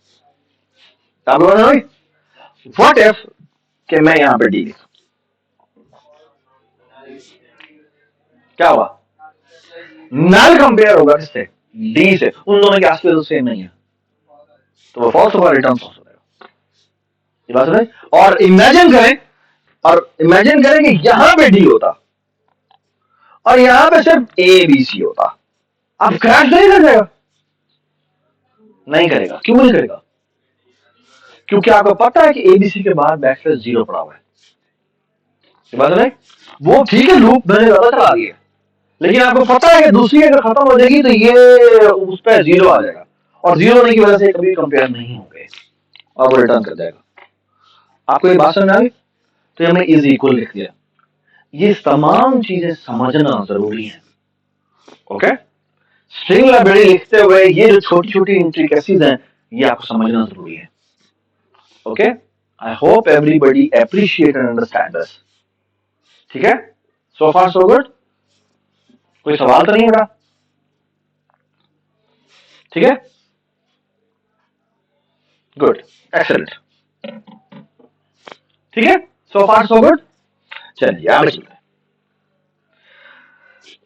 आप लोगों ने व्हाट इफ कि मैं यहां पे D लिखूं, क्या हुआ? नल कंपेयर होगा किससे? D से, उन दोनों के आसपास तो सेम नहीं है, तो वो फॉल्स होगा, रिटर्न फॉल्स हो जाएगा। ये बात है। और इमेजिन करें कि यहां पे D होता और यहां पे सिर्फ ABC होता, अब क्रैश नहीं कर जाएगा? नहीं करेगा। क्यों नहीं करेगा? क्योंकि आपको पता है कि ABC के बाद बैकस्लैश 0 पड़ा हुआ है। ये बात है, वो ठीक है, लूप मैंने ज्यादा चला दिया, लेकिन आपको पता है कि दूसरी अगर खत्म हो जाएगी तो ये उस पर 0 आ जाएगा, और 0 होने की वजह से कभी कंपेयर नहीं होंगे और वो रिटर्न कर जाएगा। आपको ये बात समझ आ गई? तो हमने इज इक्वल लिख दिया। ये तमाम चीजें समझना जरूरी है। ओके, स्ट्रिंग लाइब्रेरी लिखते हुए ये जो छोटी छोटी इंट्रिकेसीज हैं ये आपको समझना जरूरी है. Okay, I hope everybody appreciate and understand this. ठीक है, सो फार सो गुड. कोई सवाल तो नहीं है बेटा? ठीक है, गुड, एक्सेलेंट. ठीक है, सो फार सो गुड. चलिए आगे चलते हैं.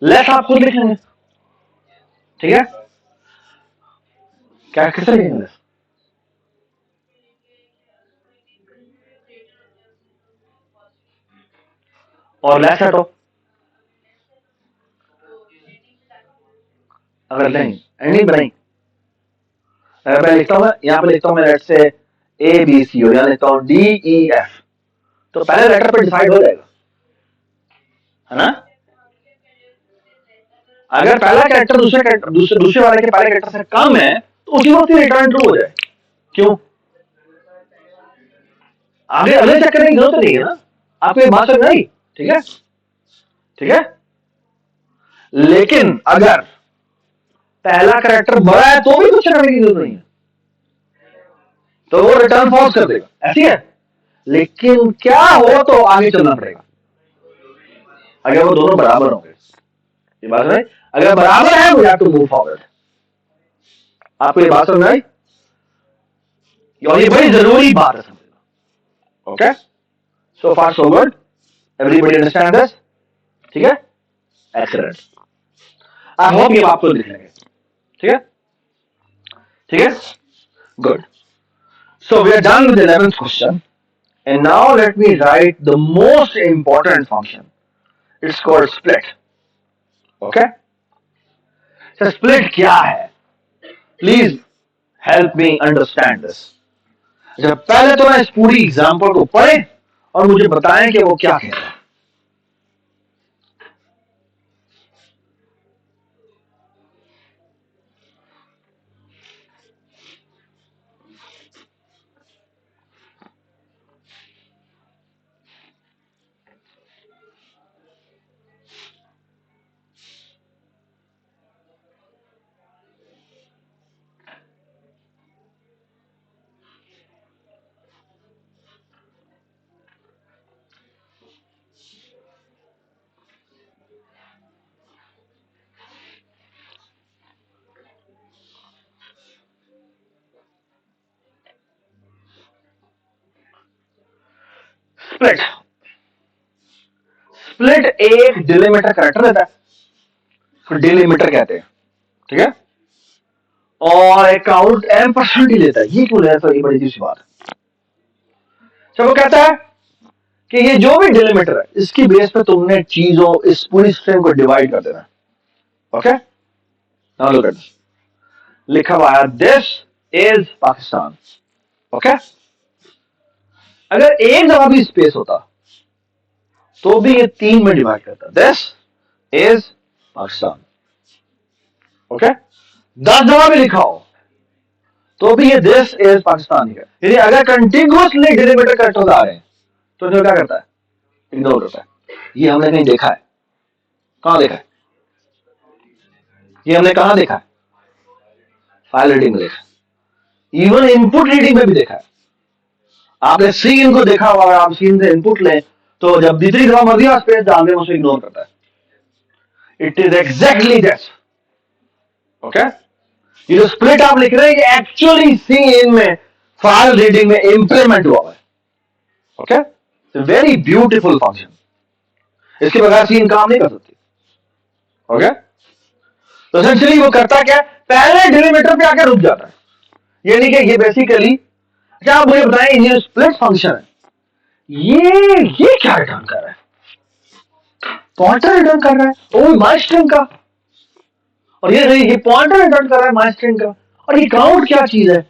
लेस आप खुद लिख लेंगे. ठीक है, क्या कैसे लिखेंगे लेस? और लेस हटो अगर नहीं एंडिंग बनाई. अगर मैं लिखता हूँ, यहाँ पे लिखता हूँ मैं लेट से ए बी सी और यहाँ लिखता हूँ डी ई एफ, तो पहले लेटर पे डिसाइड हो जाएगा, है ना? अगर पहला कैरेक्टर दूसरे वाले के पहले कैरेक्टर से कम है तो उसी वक्त रिटर्न ट्रू हो जाए. क्यों? आगे अगले चेक करने की जरूरत नहीं है ना. आपको ये बात समझ आई? ठीक है, ठीक है. लेकिन अगर पहला कैरेक्टर बड़ा है तो भी कुछ करने की जरूरत नहीं है, तो वो रिटर्न फॉल्स कर देगा. ऐसी है. लेकिन क्या हो तो आगे चलना पड़ेगा. अगर वो दोनों बराबर होंगे, ये बात है, अगर बराबर है we have to move forward. आपको ये बात समझ आई? और ये बड़ी जरूरी बात है समझना. Okay, so far so good. Everybody understand this? ठीक है, एक्सीलेंट. आई होप ये आपको लिख लेंगे. ठीक है, ठीक है, good. So we are done with the 11th question, and now let me write the most important function. It's called split. Okay? So split क्या है? Please help me understand this. अच्छा, पहले तो मैं इस पूरी एग्जाम्पल को पढ़ें और मुझे बताएं कि वो क्या कह रहा है. स्प्लिट. स्प्लिट एक डिलिमिटर कैरेक्टर देता है, डिलिमिटर कहते हैं. ठीक है, और एक काउंट एम% ही लेता है. ये क्यों लेता है? ये बड़ी सी बात है. चलो, वो कहता है कि ये जो भी डिलिमिटर है इसकी बेस पे तुमने चीजों इस पूरी स्ट्रिंग को डिवाइड कर देना. Okay, now look at this. लिखा हुआ है दिस इज पाकिस्तान. ओके, अगर एक जगह भी स्पेस होता तो भी ये 3 में डिवाइड करता. This is Pakistan. ओके, 10 जगह भी लिखा हो तो भी ये दिस इज पाकिस्तान ही है. यानी अगर कंटिन्यूअसली डिलिमिटर कैरेक्टर्स आ रहे हैं तो जो क्या करता है? इग्नोर करता है. ये हमने कहीं देखा है. कहां देखा है? ये हमने कहां देखा है? फाइल रीडिंग में देखा. इवन इनपुट रीडिंग में भी देखा है. आपने सीन को देखा होगा. आप सीन से इनपुट लें तो जब दूसरी दफा मर्जी स्पेस डाल दें उसे इग्नोर करता है. It is exactly this. Okay, ये जो स्प्लिट आप लिख रहे हैं ये एक्चुअली सीन में फाइल रीडिंग में इंप्लीमेंट हुआ है. Okay, very beautiful function. इसके बगैर सीन काम नहीं कर सकती. ओके, तो एसेंशियली वो करता क्या? पहले डिलिमिटर पे आकर रुक जाता है. यानी कि ये बेसिकली, अच्छा आप मुझे बताएं, ये स्प्लिट फंक्शन है ये क्या रिटर्न कर रहा है? पॉइंटर रिटर्न कर रहा है, वो माई स्ट्रिंग का. और ये पॉइंटर रिटर्न कर रहा है माई स्ट्रिंग का. और ये काउंट क्या चीज है?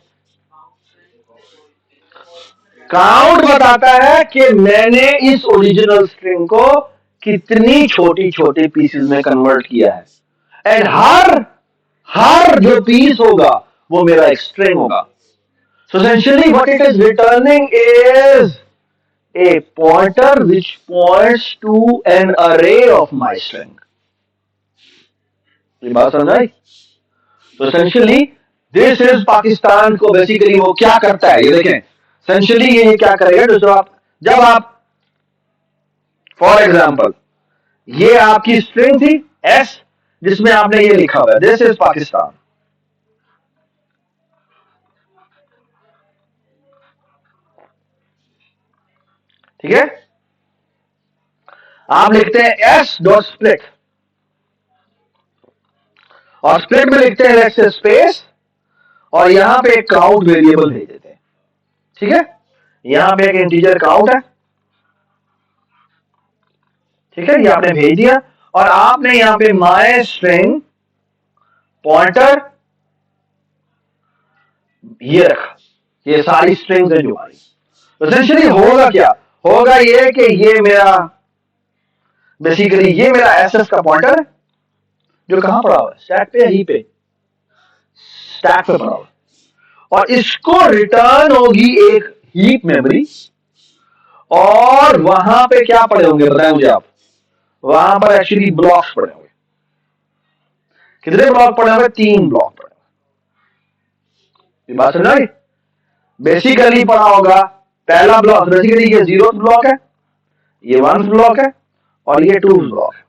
काउंट बताता है कि मैंने इस ओरिजिनल स्ट्रिंग को कितनी छोटी छोटी पीसेस में कन्वर्ट किया है. एंड हर जो पीस होगा वो मेरा एक स्ट्रिंग होगा. So essentially what it is returning is a pointer which points to an array of my string. ये बात समझ आई? तो एसेंशियली दिस इज पाकिस्तान को बेसिकली वो क्या करता है, ये देखें एसेंशियली ये क्या करेगा, जब आप फॉर एग्जाम्पल ये आपकी स्ट्रिंग थी एस जिसमें आपने ये लिखा हुआ है दिस इज पाकिस्तान, ठीक है। आप लिखते हैं एस डॉट स्प्लिट और स्प्लिट में लिखते हैं लेट्स से स्पेस और यहां पे एक काउंट वेरिएबल भेज देते हैं, ठीक है। यहां पे एक इंटीजर काउंट है, ठीक है, ये आपने भेज दिया और आपने यहां पे माय स्ट्रिंग पॉइंटर ये रखा, ये सारी स्ट्रिंग्स है जो हमारी। तो एसेंशियली होगा क्या, होगा ये कि ये मेरा बेसिकली ये मेरा एसएस का पॉइंटर है जो कहां पड़ा हुआ है, स्टैक पे या ही पे, स्टैक पे पड़ा हुआ है और इसको रिटर्न होगी एक हीप मेमोरी और वहां पे क्या पड़े होंगे बताएं मुझे आप, वहां पर एक्चुअली ब्लॉक्स पड़े होंगे। कितने ब्लॉक पड़े होंगे, 3 ब्लॉक पड़े होंगे। बात समझ आई, बेसिकली पड़ा होगा पहला ब्लॉक, बेसिकली ये 0th ब्लॉक है, ये 1st ब्लॉक है और ये 2th ब्लॉक है,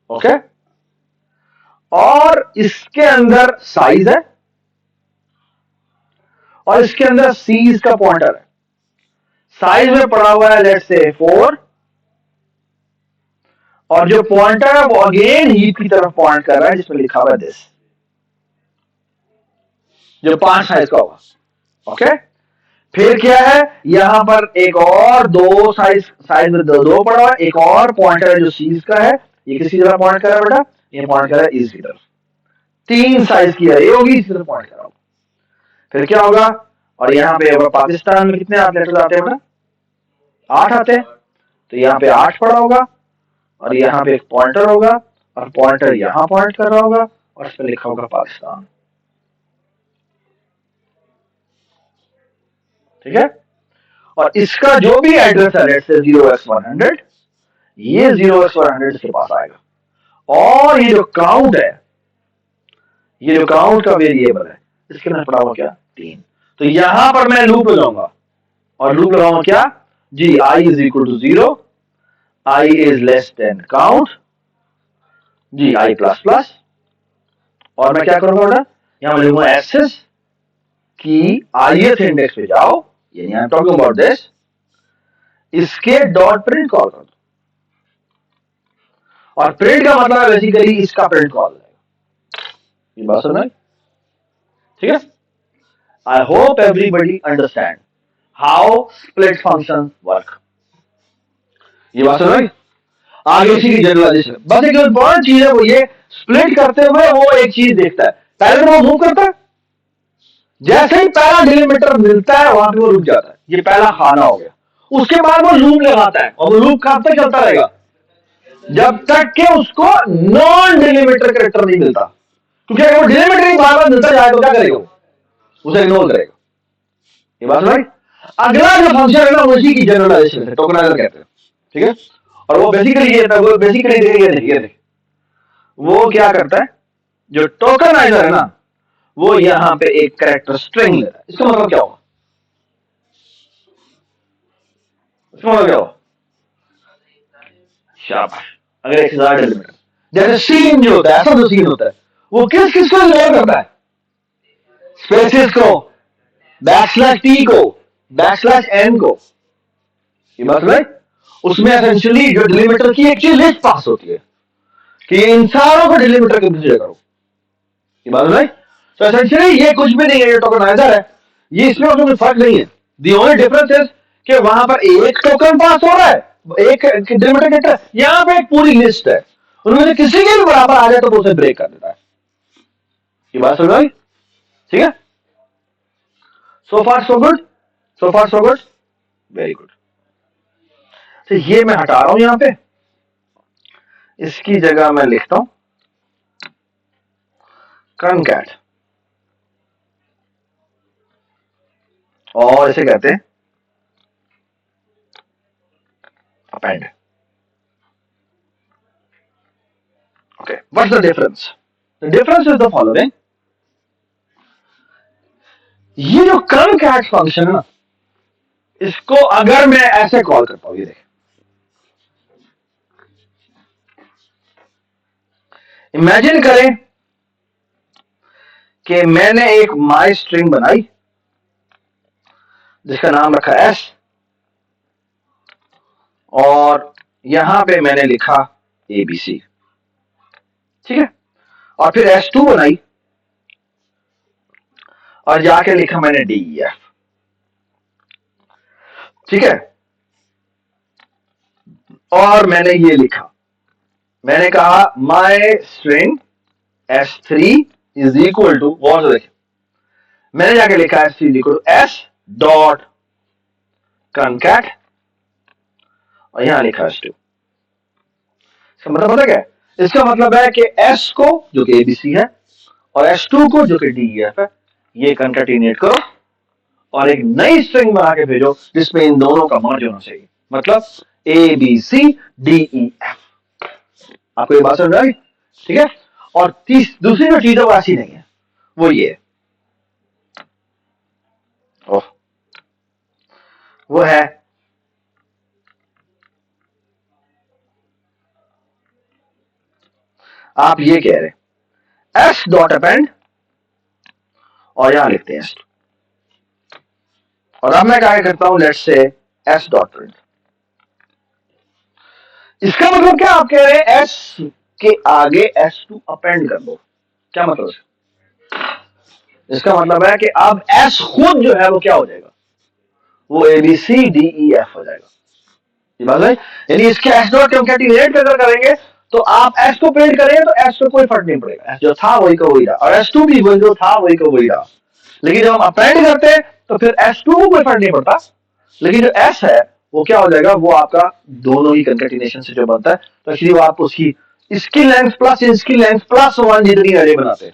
ओके। और इसके अंदर साइज है और इसके अंदर सीज का पॉइंटर है, साइज में पड़ा हुआ है लेट्स से 4 और जो पॉइंटर है वो अगेन हीप की तरफ पॉइंट कर रहा है जिसमें लिखा हुआ है दिस, जो 5 साइज का होगा, ओके। फिर क्या है, यहां पर एक और 2 साइज में 2 पड़ा हुआ है, एक और पॉइंटर है जो सीज का है, ये किसी तरह पॉइंट कर रहा है बेटा, ये पॉइंट कर रहा है इस तरफ, 3 साइज की है ये होगी, इसी तरफ पॉइंट कर रहा हूं। फिर क्या होगा, और यहाँ पे पाकिस्तान में कितने लेटर्स आते हैं बेटा, 8 आते हैं, तो यहाँ पे 8 पड़ा होगा और यहाँ पे एक पॉइंटर होगा और पॉइंटर यहाँ पॉइंट कर रहा होगा और इस पर लिखा होगा पाकिस्तान, ठीक है। और इसका जो भी एड्रेस है लेट्स से 0x100, ये 0x100 इसके पास आएगा और ये जो काउंट है, ये जो काउंट का वेरिएबल है इसके अंदर पड़ा हुआ क्या 3, तो यहां पर मैं लूप लगाऊंगा और लूप लगाऊंगा क्या जी, i is equal to 0, i is less than count जी, i प्लस प्लस और मैं क्या करूंगा बेटा, यहां मैं लिखूंगा एसएस की ith इंडेक्स पे जाओ, यानी I am talking about this, इसके डॉट प्रिंट कॉल कर दो और प्रिंट का मतलब बेसिकली इसका प्रिंट कॉल है, ये बात समझ, ठीक है। I hope everybody understand how split function work, ये बात समझ। आगे इसी की जनरलाइजेशन, बस एक इंपॉर्टेंट चीज है वो ये, स्प्लिट करते हुए वो एक चीज देखता है, पहले तो वो मूव करता है, जैसे ही पहला डिलीमीटर मिलता है वहां पे वो रुक जाता है, ये पहला खाना हो गया, उसके बाद वो लूप लगाता है और वो लूप कब तक चलता रहेगा, जब तक कि उसको नॉन डिलीमीटर कैरेक्टर नहीं मिलता, क्योंकि अगर वो डिलीमीटर ही बार बार मिलता जाए तो क्या करेगा, उसे इग्नोर करेगा, ये बात समझ। अगला जो फंक्शन है ना उसी की जनरलाइजेशन है, टोकनाइजर कहते हैं, ठीक है। और वो बेसिकली ये वो क्या करता है, जो टोकनाइजर है ना वो यहां पे एक कैरेक्टर स्ट्रिंग लेता है, इसका मतलब क्या होगा, इसका मतलब क्या होगा, शाबाश, अगर 1000 एलिमेंट जैसे सीन जो होता है, ऐसा जो सीन होता है वो किस किस को इग्नोर करता है, स्पेसिस को, बैकस्लैश टी को, बैकस्लैश एन को, ये बात समझ। उसमें एसेंशियली जो डिलीमीटर की एक चीज लिस्ट पास होती है कि इन सारों को डिलीमीटर के पीछे करो, ये बात समझ। तो एसेंशियली ये कुछ भी नहीं है, ये टोकनाइजर है, ये इसमें कोई फर्क नहीं है, दी ओनली डिफरेंस इज कि वहां पर एक टोकन पास हो रहा है, एक डिलीमीटर गेटर, यहां पे एक पूरी लिस्ट है, उनमें से किसी के भी बराबर आ जाए तो वो उसे ब्रेक कर देता है, ये बात समझ आई, ठीक है। So far so good, so far so good, very good. तो ये मैं हटा रहा हूं यहां पे, इसकी जगह मैं लिखता हूं कॉनकैट और इसे कहते हैं append, okay. What's the difference, the difference is the following, ये जो concat फंक्शन है ना, इसको अगर मैं ऐसे कॉल करता हूं, ये देखें, इमेजिन करें कि मैंने एक माई स्ट्रिंग बनाई जिसका नाम रखा एस, और यहां पे मैंने लिखा एबीसी, ठीक है, और फिर S2 बनाई और जाके लिखा मैंने DEF, ठीक है, और मैंने ये लिखा, मैंने कहा my string S3 is equal to, बहुत देखें, मैंने जाके लिखा S3 is equal to S dot concat और यहां लिखा S2। इसका मतलब पता क्या है? इसका मतलब है कि S को जो कि ABC है और S2 को जो कि DEF है, ये कंकैटिनेट करो और एक नई स्ट्रिंग बना के भेजो जिसमें इन दोनों का मर्ज होना चाहिए, मतलब ABCDEF। आपको ये बात समझ आई? ठीक है। और दूसरी जो चीज है वो ऐसी नहीं है, वो ये वो है आप ये कह रहे S डॉट अपेंड और यहां लिखते हैं S, और अब मैं क्या करता हूं, let's say S dot print. इसका मतलब क्या, आप कह रहे हैं S के आगे S2 अपेंड कर दो, क्या मतलब है? इसका मतलब है कि अब S खुद जो है वो क्या हो जाएगा, वो ABCDEF हो जाएगा। ये बात है, यानी इसके S डॉट कंकैटिनेट अगर करेंगे तो आप S को प्रिंट करेंगे तो S को कोई फर्क नहीं पड़ेगा, S जो था वही का वही रहा, और S2 भी वही जो था वही का वही रहा। लेकिन जब हम अपेंड करते हैं तो फिर S2 को कोई फर्क नहीं पड़ता, लेकिन जो S है वो क्या हो जाएगा, वो आपका दोनों ही कंकैटिनेशन से जो बनता है, तो इसलिए वो आप उसकी इसकी लेंथ प्लस इसकी लेंथ प्लस 1 जितनी अरे बनाते हैं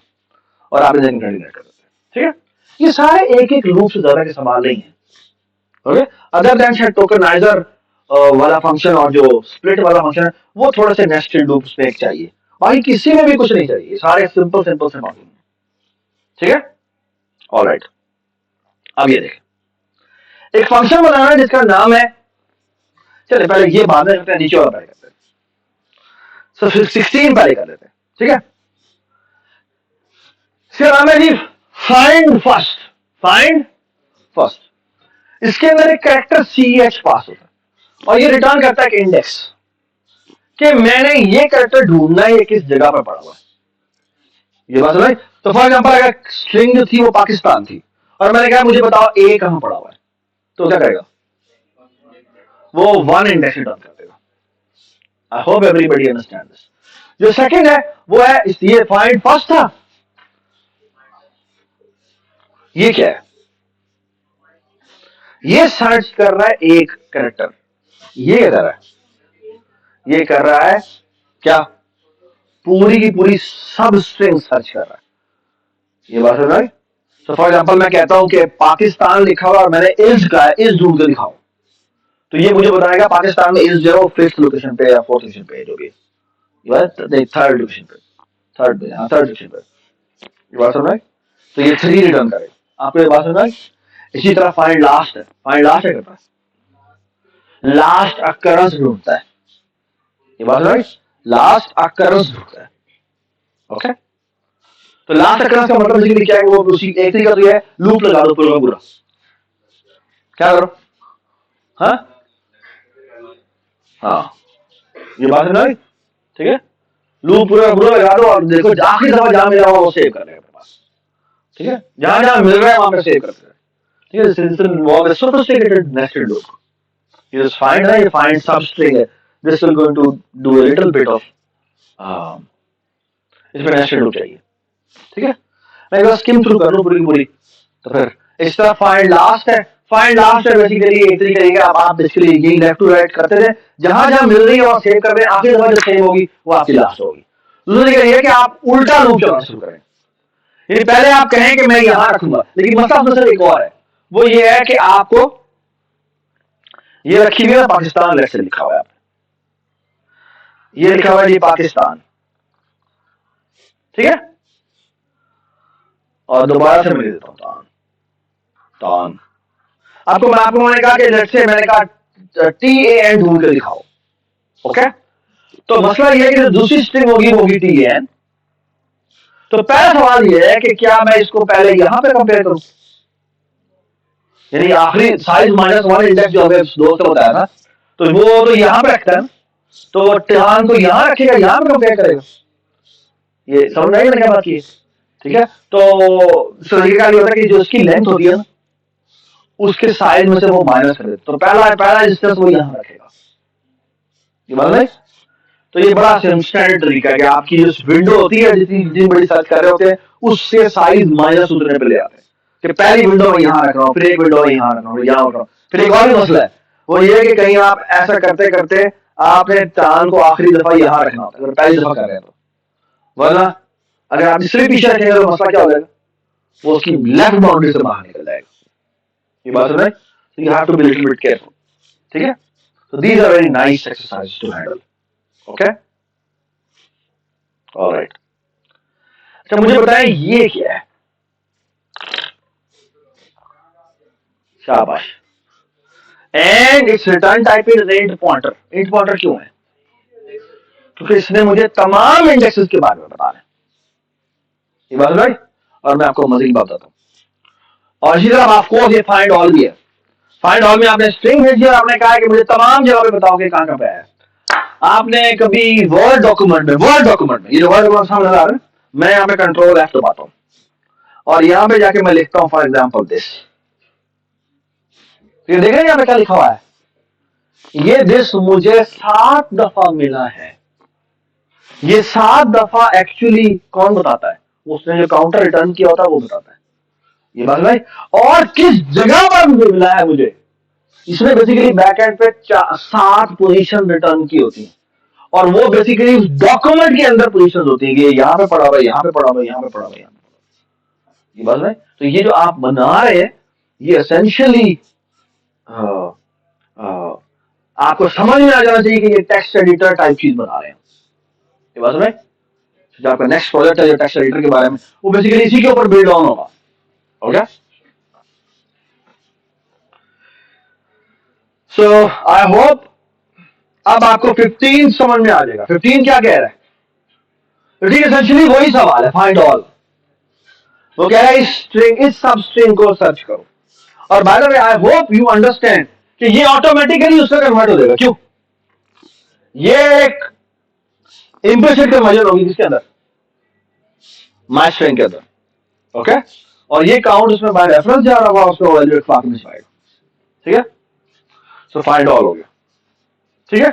और आप इन्हें कंकैटिनेट कर देते हैं, ठीक है। ये सारे एक एक लूप से ज्यादा के सवाल नहीं है, ओके। अदर देन टोकनाइजर वाला फंक्शन और जो स्प्लिट वाला फंक्शन है वो थोड़े से नेस्टेड लूप्स में एक चाहिए, बाकी किसी में भी कुछ नहीं चाहिए, सारे सिंपल सिंपल से मालूम है, ठीक है। ऑलराइट, अब ये देखें, एक फंक्शन बनाना है जिसका नाम है, चलिए पहले ये बाद में करते हैं, नीचे वाला पहले करते हैं, सो 16 पहले कर लेते हैं, ठीक है। इसका नाम है जी फाइंड फर्स्ट, फाइंड फर्स्ट। इसके अंदर एक कैरेक्टर CH पास होता है और ये रिटर्न करता है एक इंडेक्स, कि मैंने ये कैरेक्टर ढूंढना है ये किस जगह पर पड़ा हुआ है, ये बात समझ। तो फॉर एग्जांपल अगर स्ट्रिंग जो थी वो पाकिस्तान थी और मैंने कहा मुझे बताओ ए कहां पड़ा हुआ है, तो क्या करेगा, वो 1 इंडेक्स रिटर्न कर देगा। आई होप एवरीबॉडी अंडरस्टैंड दिस। जो सेकंड है वो है ये फाइंड फर्स्ट था, ये क्या है, ये सर्च कर रहा है एक कैरेक्टर, ये क्या कर रहा है, ये कर रहा है क्या, पूरी की पूरी सब स्ट्रिंग सर्च कर रहा है, ये बात समझ। तो फॉर एग्जांपल मैं कहता हूं कि पाकिस्तान लिखा हुआ और मैंने इज का इज ढूंढ के दिखाओ, तो ये मुझे बताएगा पाकिस्तान में इज जो है वो 5th लोकेशन पे या 4th लोकेशन पे है, जो भी नहीं 3rd लोकेशन पे, थर्ड लोकेशन पे, ये बात समझ। तो ये 3 रिटर्न करेगा, आपको ये बात समझ। इसी तरह फाइंड लास्ट है, फाइंड लास्ट है करता है, लास्ट अकरंस ढूंढता है, ये बात समझ, लास्ट अकरंस ढूंढता है, ओके। तो लास्ट अकरंस का मतलब बेसिकली क्या है, वो उसी एक तरीका तो ये है लूप लगा दो पूरा पूरा, क्या करो, हाँ हाँ, ये बात समझ, ठीक है। लूप पूरा पूरा लगा दो और देखो आखिरी दफा जहां मिला वो सेव कर लेगा अपने पास, ठीक है, जहां जहां मिल रहा है वहां पे सेव करते हैं, ठीक है। Since involve sophisticated nested loop, you just find है, you find substring है, this will going to do a little bit of इसमें nested loop चाहिए, ठीक है। मैं एक बार स्किम थ्रू कर लूं पूरी पूरी, तो फिर इस तरह फाइंड लास्ट है, फाइंड लास्ट है बेसिकली एक तरीका है, आप बेसिकली यही लेफ्ट टू राइट करते थे, जहां जहां मिल रही है वहां सेव कर रहे हैं, आखिरी दफा जो सेव होगी वो आपकी लास्ट होगी। दूसरा तरीका ये है कि आप उल्टा लूप चलाना शुरू करें, यानी पहले आप कहें कि मैं यहां रखूंगा, लेकिन मसला उसमें एक और है, वो ये है कि आपको ये रखी हुई है पाकिस्तान, लेट से लिखा हुआ है, ये लिखा हुआ है जी पाकिस्तान, ठीक है। और दोबारा से मैं देता हूं, टॉन। आपको मैंने कहा कि लेट्स से मैंने कहा TAN ढूंढ के दिखाओ। ओके, तो मसला ये है कि जो दूसरी स्ट्रिंग होगी वो होगी TAN। तो पहला सवाल ये है कि क्या मैं इसको पहले यहां पे कंपेयर करूं, यानी आखिरी साइज -1 इंडेक्स जो हमें दोस्त ने बताया था, तो वो तो यहां पे रखता है, तो टॉन को यहां रखेगा, यहां पे कंपेयर करेगा। ये समझ आई मैंने क्या बात की? ठीक है, तो तरीका ये होता है कि जो उसकी लेंथ होती है ना, उसके साइज में से वो माइनस कर देते, तो पहला इंस्टेंस वो यहां रखेगा। ये बात है। तो ये बड़ा स्टैंडर्ड तरीका है कि आपकी जो विंडो होती है, जितनी बड़ी सर्च कर रहे होते हैं, उससे साइज माइनस उतरने पे ले आते हैं कि पहली विंडो में यहां रख रहा हूं, फिर एक विंडो में यहां रख रहा हूं, यहां रख रहा हूं। फिर एक और भी मसला है, वो ये है कि कहीं आप ऐसा करते करते आपने टान को आखिरी दफा यहां रखना होता है अगर पहली दफा कर रहे हैं तो, वरना अगर आप इसलिए पीछे रखेंगे तो मसला क्या हो जाएगा, वो उसकी लेफ्ट बाउंड्री से बाहर निकल जाएगा। ये बात है, so you have to be a little bit careful। ठीक है, so these are very nice exercises to handle। okay, all right। अच्छा मुझे बताएं ये क्या है? शाबाश। And it's return type is int pointer. Int pointer क्यों है? क्योंकि इसने मुझे तमाम इंडेक्सेस के बारे में बताना है। ये बात भाई, और मैं आपको मजे की बात बताता हूं। और इसी तरह ऑफ कोर्स ये फाइंड ऑल भी है। फाइंड ऑल में आपने स्ट्रिंग भेजी और आपने कहा कि मुझे तमाम जगह पे बताओ कि कहां पे है। आपने कभी वर्ड डॉक्यूमेंट में ये जो वर्ड डॉक्यूमेंट सामने आ रहा है, मैं यहाँ पे कंट्रोल F दबाता हूँ और यहाँ पे जाके मैं लिखता हूँ फॉर एग्जाम्पल दिस। ये देख रहे हैं यहाँ पे क्या लिखा हुआ है? ये दिस मुझे 7 दफा मिला है। ये 7 दफा एक्चुअली कौन बताता है? उसने जो काउंटर रिटर्न किया होता है वो बताता है। ये बात भाई, और किस जगह पर मुझे मिला है मुझे, इसमें बेसिकली बैकएंड पे 7 पोजीशन रिटर्न की होती है और वो बेसिकली उस डॉक्यूमेंट के अंदर पोजीशन होती है कि यहाँ पे पड़ा हुआ, यहाँ पे पड़ा हुआ, यहाँ पे पड़ा हुआ, यहाँ पे। ये बात है। तो ये जो आप बना रहे हैं ये एसेंशियली आपको समझ में आ जाना चाहिए कि ये टेक्स्ट एडिटर टाइप चीज बना रहे हैं। ये बात है। जो आपका नेक्स्ट प्रोजेक्ट है जो टेक्स्ट एडिटर के बारे में, वो बेसिकली इसी के ऊपर बिल्ड ऑन होगा। ओके, सो आई होप अब आपको 15 समझ में आ जाएगा। 15 क्या कह रहा है? 15 एसेंशियली वही सवाल है, फाइंड ऑल। वो कह रहा है इस सब स्ट्रिंग को सर्च करो। और by the way I hope you understand कि ये ऑटोमेटिकली उससे कन्वर्ट हो जाएगा। क्यों? ये एक इम्प्लिसिट कन्वर्जन होगी किसके अंदर? माय स्ट्रिंग के अंदर। ओके, और ये काउंट उसमें बाय रेफरेंस जा रहा होगा, उसमें वैल्यू एक क्लास में आएगा। ठीक है, सो फाइंड ऑल हो गया। ठीक है,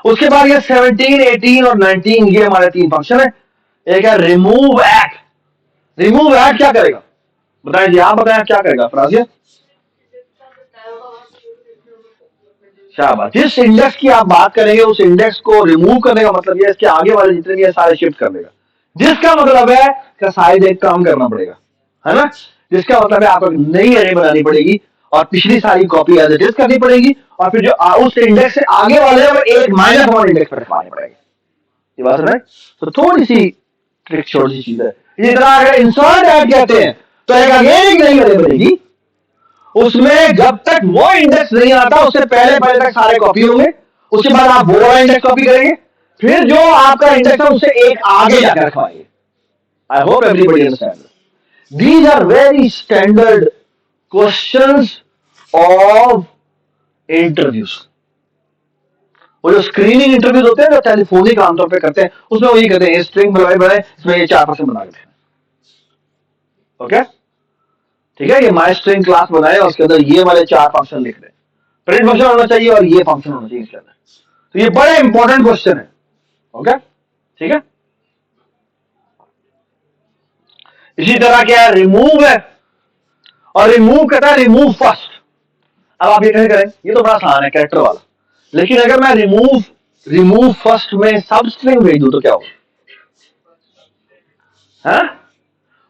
उसके बाद ये 17, 18 और 19 ये हमारे 3 फंक्शन है। एक है रिमूव एट। रिमूव एट क्या करेगा बताएं जी, आप बताएं क्या करेगा फराजिया? शाबाश। जिस इंडेक्स की आप बात करेंगे उस इंडेक्स को रिमूव करने का मतलब ये इसके आगे वाले जितने भी है सारे शिफ्ट कर देगा, जिसका मतलब है कि साइज एक काम करना पड़ेगा, है ना? जिसका मतलब है आपको नई अरे बनानी पड़ेगी और पिछली सारी कॉपी एज इट इज करनी पड़ेगी और फिर जो उस इंडेक्स से आगे वाले और एक -1 इंडेक्स पर रखवानी पड़ेगी। ये बात है। तो थोड़ी सी ट्रिक, छोटी सी चीज है। इसी तरह अगर इंसर्ट ऐड कहते हैं तो एक अगेन एक नई अरे बनेगी, उसमें जब तक वो इंडेक्स नहीं आता उससे पहले पहले तक सारे कॉपी होंगे, उसके बाद आप वो वाला इंडेक्स कॉपी करेंगे, फिर जो आपका इंडेक्स है उससे एक आगे जाकर रखवाएंगे। I hope everybody understand. These are very standard questions of interviews. वो जो स्क्रीनिंग इंटरव्यूज होते हैं जो टेलीफोनिक आमतौर पे करते हैं, उसमें वही कहते हैं स्ट्रिंग बनाए इसमें ये 4% बना के। ओके, ठीक है, ये माई स्ट्रिंग क्लास बनाए और उसके अंदर ये वाले 4 फंक्शन लिख रहे हैं। प्रिंट फंक्शन होना चाहिए और ये फंक्शन होना चाहिए इसके अंदर। तो ये बड़े इंपॉर्टेंट क्वेश्चन है। ओके, ठीक है। इसी तरह क्या है, रिमूव है और रिमूव कहता है रिमूव फर्स्ट। अब आप ये कैसे करें? ये तो बड़ा आसान है, कैरेक्टर वाला। लेकिन अगर मैं रिमूव फर्स्ट में सब स्ट्रिंग भेज दूं तो क्या होगा?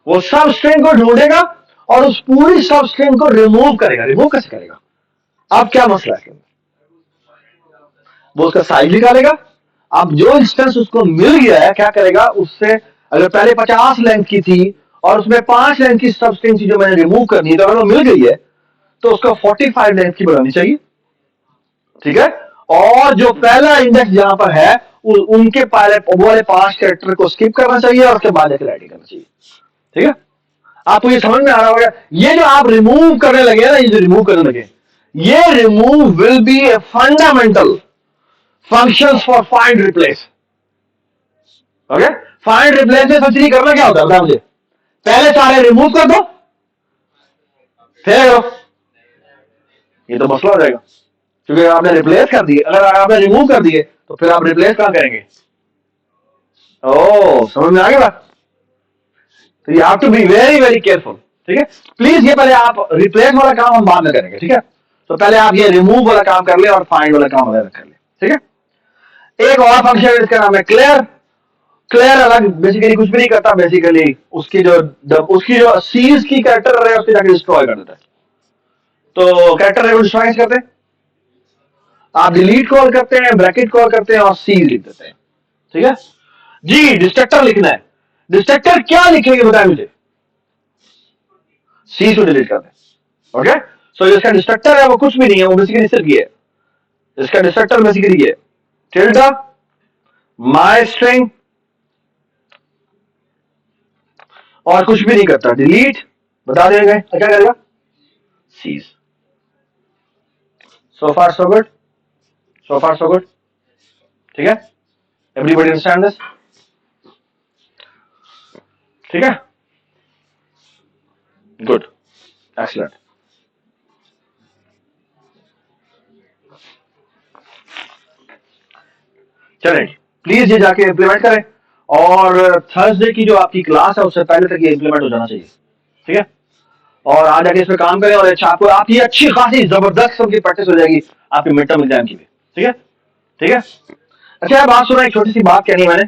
वो सब स्ट्रिंग को ढूंढेगा और उस पूरी सब स्ट्रिंग को रिमूव करेगा। रिमूव कैसे करेगा? अब क्या मसला है? वो उसका साइज निकालेगा। अब जो इंस्टेंस उसको मिल गया है क्या करेगा उससे? अगर पहले 50 लेंथ की थी और उसमें 5 लेंथ की सबस्ट्रिंग जो मैंने रिमूव करनी है, तो अगर वो मिल गई है तो उसका 45 लेंथ की बनानी चाहिए, ठीक है। और जो पहला इंडेक्स जहां पर है उनके पहले वो वाले 5 कैरेक्टर को स्किप करना चाहिए और उसके बाद जाकर राइटिंग करना चाहिए, ठीक है। आपको ये समझ में आ रहा होगा, ये जो आप रिमूव करने लगे ना, ये जो रिमूव करने लगे, ये remove will be a fundamental functions for find replace. Okay, find replace में सबसे नहीं करना क्या होता है बता मुझे, पहले सारे रिमूव कर दो फिर करो, ये तो मसला हो जाएगा, क्योंकि आपने रिप्लेस कर दिए, अगर आपने रिमूव कर दिए तो फिर आप रिप्लेस कहां करेंगे। ओ समझ में आ गया बात, तो you have to be very very careful, ठीक है। प्लीज ये पहले आप रिप्लेस वाला काम हम बाद में करेंगे, ठीक है। तो पहले आप ये रिमूव वाला काम कर ले और फाइंड वाला काम वगैरह कर ले, ठीक है। एक और फंक्शन है इसका नाम है क्लियर। क्लियर अलग बेसिकली कुछ भी नहीं करता, बेसिकली उसकी जो सीज की कैरेक्टर है उसके जाके डिस्ट्रॉय कर देता है। तो कैरेक्टर है वो डिस्ट्रॉय करते हैं, आप डिलीट कॉल करते हैं, ब्रैकेट कॉल करते हैं और सीज लिख देते हैं, ठीक है जी। डिस्ट्रक्टर लिखना है, डिस्ट्रक्टर क्या लिखेंगे बताएं मुझे, सी को डिलीट कर दें, ओके। सो जिसका डिस्ट्रक्टर है वो कुछ भी नहीं है, वो बेसिकली सिर्फ ये है, इसका डिस्ट्रक्टर बेसिकली ये टिल्डा माई स्ट्रिंग और कुछ भी नहीं करता, डिलीट बता देंगे क्या करेगा, सीज। सो far so good, so far so good, ठीक है। एवरीबॉडी अंडरस्टैंड दिस, ठीक है, गुड, एक्सीलेंट। चलें, प्लीज ये जाके इंप्लीमेंट करें और थर्सडे की जो आपकी क्लास है उससे पहले तक ये इंप्लीमेंट हो जाना चाहिए, ठीक है। और आज जाके इस पर काम करें और अच्छा आपको आपकी अच्छी खासी जबरदस्त किस्म की प्रैक्टिस हो जाएगी आपके मिड टर्म एग्जाम की भी, ठीक है, ठीक है। अच्छा बात सुना, एक छोटी सी बात कहनी मैंने,